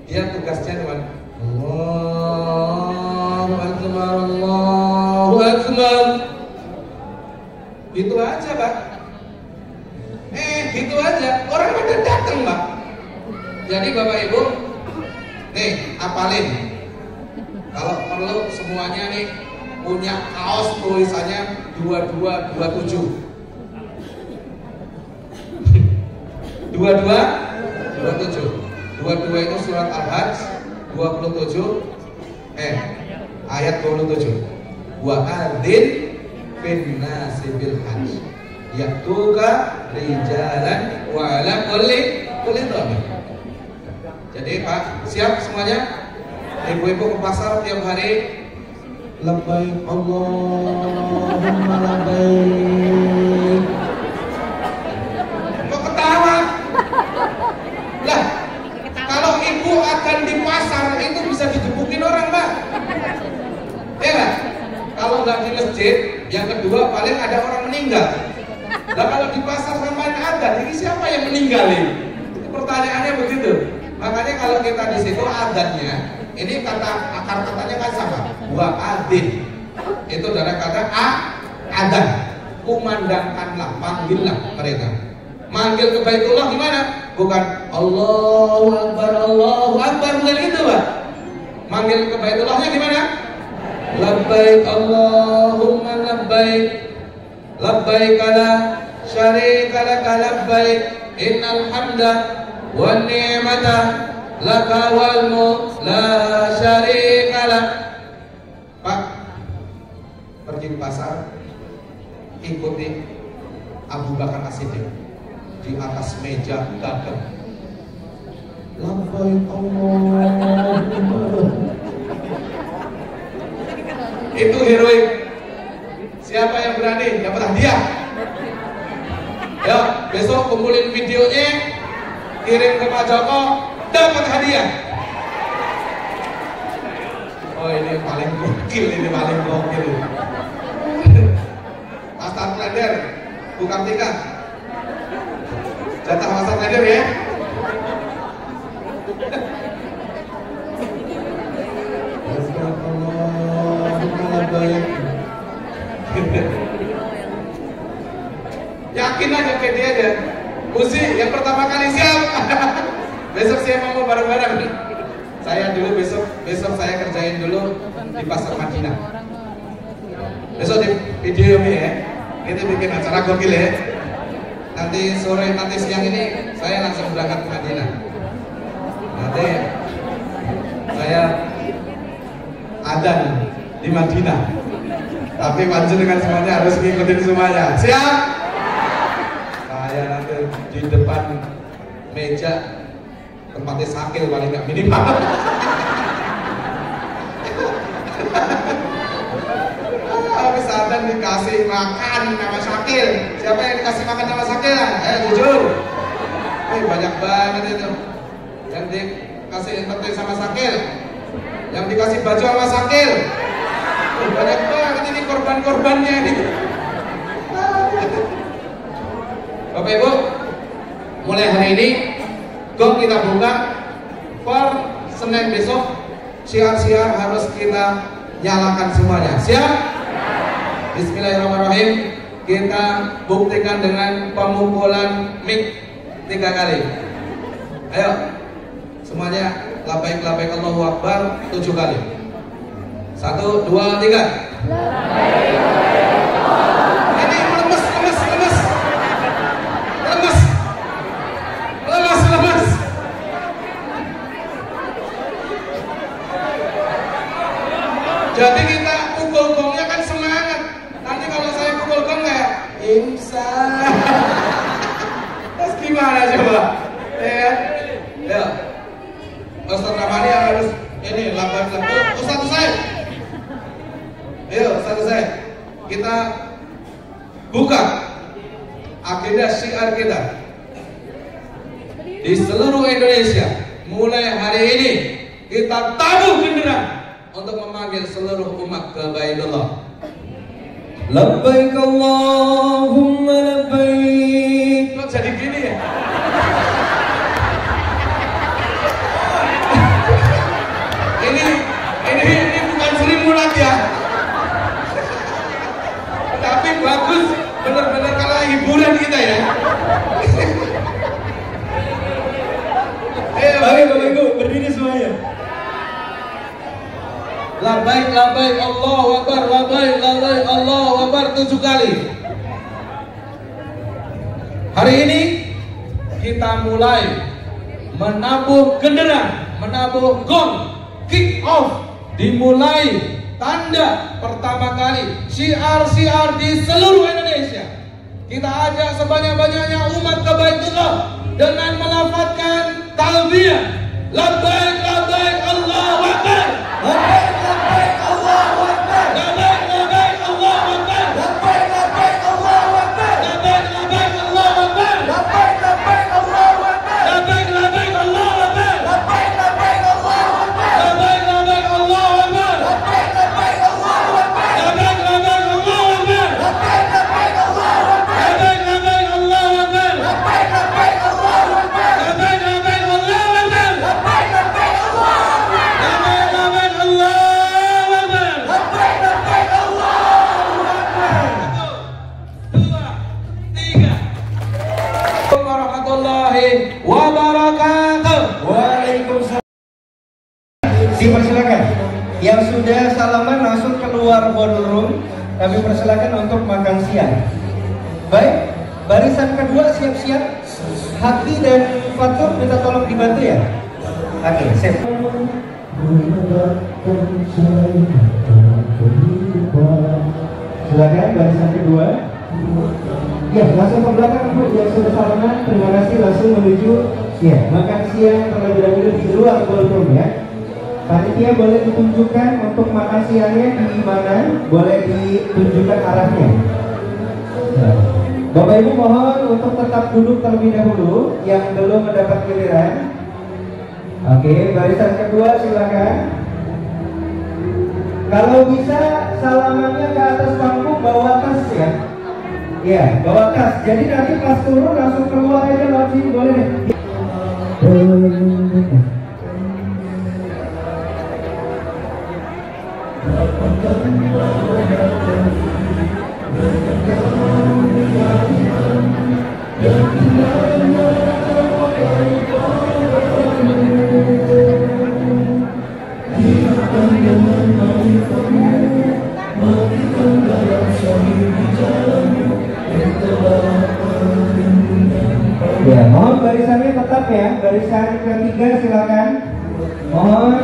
Speaker 2: Dia tugasnya cuma Allahu Akbar, Allahu Akbar. Gitu aja Pak. Gitu aja. Orang pada datang Pak. Jadi Bapak Ibu, nih apalin. Kalau perlu semuanya nih punya kaos tulisannya 2227. 2227. 22 itu surat Al-Hajj 27 ayat 27. Wa adzin fin nasi bil hajj ya'tuka rijalan wa ala kulli dhamir. Jadi Pak, siap semuanya? Ibu-ibu ke pasar tiap hari labbaik Allahumma labbaik. Kok ketawa? Lah, kalau ibu akan di pasar itu bisa digebukin orang Pak. Ya kan? Kalau nggak di masjid, yang kedua paling ada orang meninggal. Nah kalau di pasar sampai ada, ini siapa yang meninggal ini? Pertanyaannya begitu. Makanya kalau kita di situ adatnya, ini kata akar katanya kan sama. Wa adin. Itu dari kata adan. Kumandangkanlah, panggillah mereka. Manggil ke Baitullah gimana? Bukan Allahu Akbar, bukan itu Pak. Manggil ke Baitullahnya gimana? Labbaik Allahumma labbaik, labbaik la syarika laka labbaik, innal hamda wan ni'mata laka wal mulk la syarika lak. Pak, pergi ke pasar, ikuti Abu Bakar As-Siddiq di atas meja dagang. Labbaik Allah. Itu heroik. Siapa yang berani dapat hadiah? Ya, besok kumpulin videonya, kirim ke Pak Joko, dapat hadiah. Oh, ini paling gokil, Master Blender, bukan tiga. Jatah Master Blender ya. Yakin aja kayak dia aja. Uzi yang pertama kali siap. Besok siapa mau bareng-bareng? Saya dulu besok saya kerjain dulu di pasar Madinah. Besok di video ini ya. Kita bikin acara gokil ya. Nanti sore, nanti siang ini saya langsung berangkat ke Madinah. Nanti saya adzan di Madinah. Tapi panjenengan semuanya harus ngikutin semuanya. Siap? Saya nanti di depan meja tempatnya sakil paling nggak minimal. Habis adzan dikasih makan nama sakil. Siapa yang dikasih makan nama sakil? Jujur. Banyak banget itu. Yang dikasih entertain sama sakil, yang dikasih baju sama sakil. Banyak banget ini korban-korbannya ini. Bapak Ibu, mulai hari ini gong kita buka. Per Senin besok siar-siar harus kita nyalakan semuanya. Siap? Bismillahirrahmanirrahim. Kita buktikan dengan pemukulan mic 3 kali. Ayo semuanya, labbaik labbaik Allahu Akbar 7 kali. 1, 2, 3. Ini lemes. Jadi kita pukul gongnya kan semangat. Nanti kalau saya pukul gong kayak imsa. Terus gimana coba? Ya. Ustaz Ramani harus ini lambat. Ustaz saya. Ayo, selesai. Kita buka agenda syiar kita di seluruh Indonesia. Mulai hari ini kita tabuh genderang untuk memanggil seluruh umat ke Baitullah.
Speaker 1: Labbaik Allahumma labbaik.
Speaker 2: Kok jadi gini ya? Ini bukan Sri Mulat ya. Tapi bagus, benar-benar kalau hiburan kita ya.
Speaker 1: Ayo Bapak Ibu, berdiri semuanya.
Speaker 2: Labbaik labbaik Allahu Akbar, labbaik labbaik Allahu Akbar 7 kali. Hari ini kita mulai menabuh genderang, menabuh gong, kick off, dimulai tanda pertama kali syiar-syiar di seluruh Indonesia. Kita ajak sebanyak-banyaknya umat ke Baitullah dengan melafadzkan talbiyah labbaik labbaik Allahu Akbar, labbaik labbaik Allahu Akbar, labbaik labbaik Allahu Akbar, labbaik labbaik Allahu Akbar, labbaik labbaik Allahu Akbar, labbaik labbaik Allahu Akbar, labbaik labbaik Allahu Akbar, labbaik labbaik Allahu Akbar, labbaik labbaik Allahu Akbar, labbaik labbaik Allahu Akbar, labbaik labbaik Allahu Akbar, labbaik labbaik Allahu Akbar, labbaik labbaik Allahu Akbar, labbaik labbaik Allahu Akbar, labbaik labbaik Allahu Akbar, labbaik labbaik Allahu Akbar, labbaik labbaik Allahu Akbar, labbaik labbaik Allahu Akbar. 1, 2, 3. Warahmatullahi wabarakatuh.
Speaker 1: Waalaikumsalam. Dipersilakan. Yang sudah salaman langsung keluar ballroom. Kami persilakan untuk makan siang. Baik, barisan kedua siap-siap. Hati dan Fatur minta tolong dibantu ya. Oke, siap. Silakan barisan kedua. Ya, langsung ke belakang Bu, yang sudah salaman, terima kasih, langsung menuju ya makan siang terlebih dahulu di luar ballroom ya. Panitia boleh ditunjukkan untuk makan siangnya di mana, boleh ditunjukkan arahnya. Nah, Bapak Ibu mohon untuk tetap duduk terlebih dahulu yang belum mendapat giliran. Oke, barisan kedua silakan. Kalau bisa salamannya ke atas panggung bawa tas ya. Ya, bawa tas. Jadi nanti pas turun langsung keluar aja lewat sini boleh deh. Ya, mohon barisannya tetap ya, barisan ketiga silakan. Mohon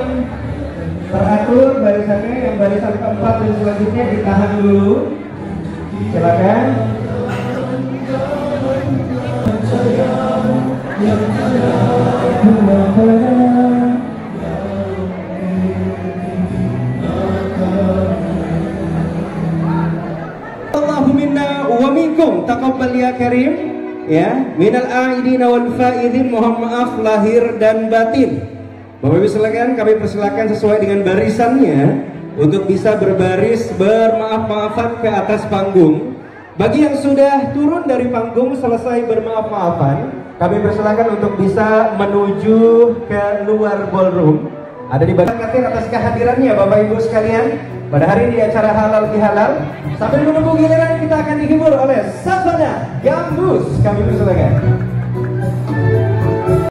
Speaker 1: teratur barisannya, yang barisan keempat dan selanjutnya ditahan dulu. Silakan. Allahu minna wa minkum taqabbal ya karim. Ya, minal aidina wal faidin, mohon maaf lahir dan batin. Bapak Ibu silakan, kami persilakan sesuai dengan barisannya untuk bisa berbaris bermaaf-maafan ke atas panggung. Bagi yang sudah turun dari panggung selesai bermaaf-maafan, kami persilakan untuk bisa menuju ke luar ballroom. Ada di bagian atas kehadirannya Bapak Ibu sekalian pada hari ini di acara Halal Bihalal. Sambil menunggu giliran kita akan dihibur oleh Savana Gambus. Kami persilakan.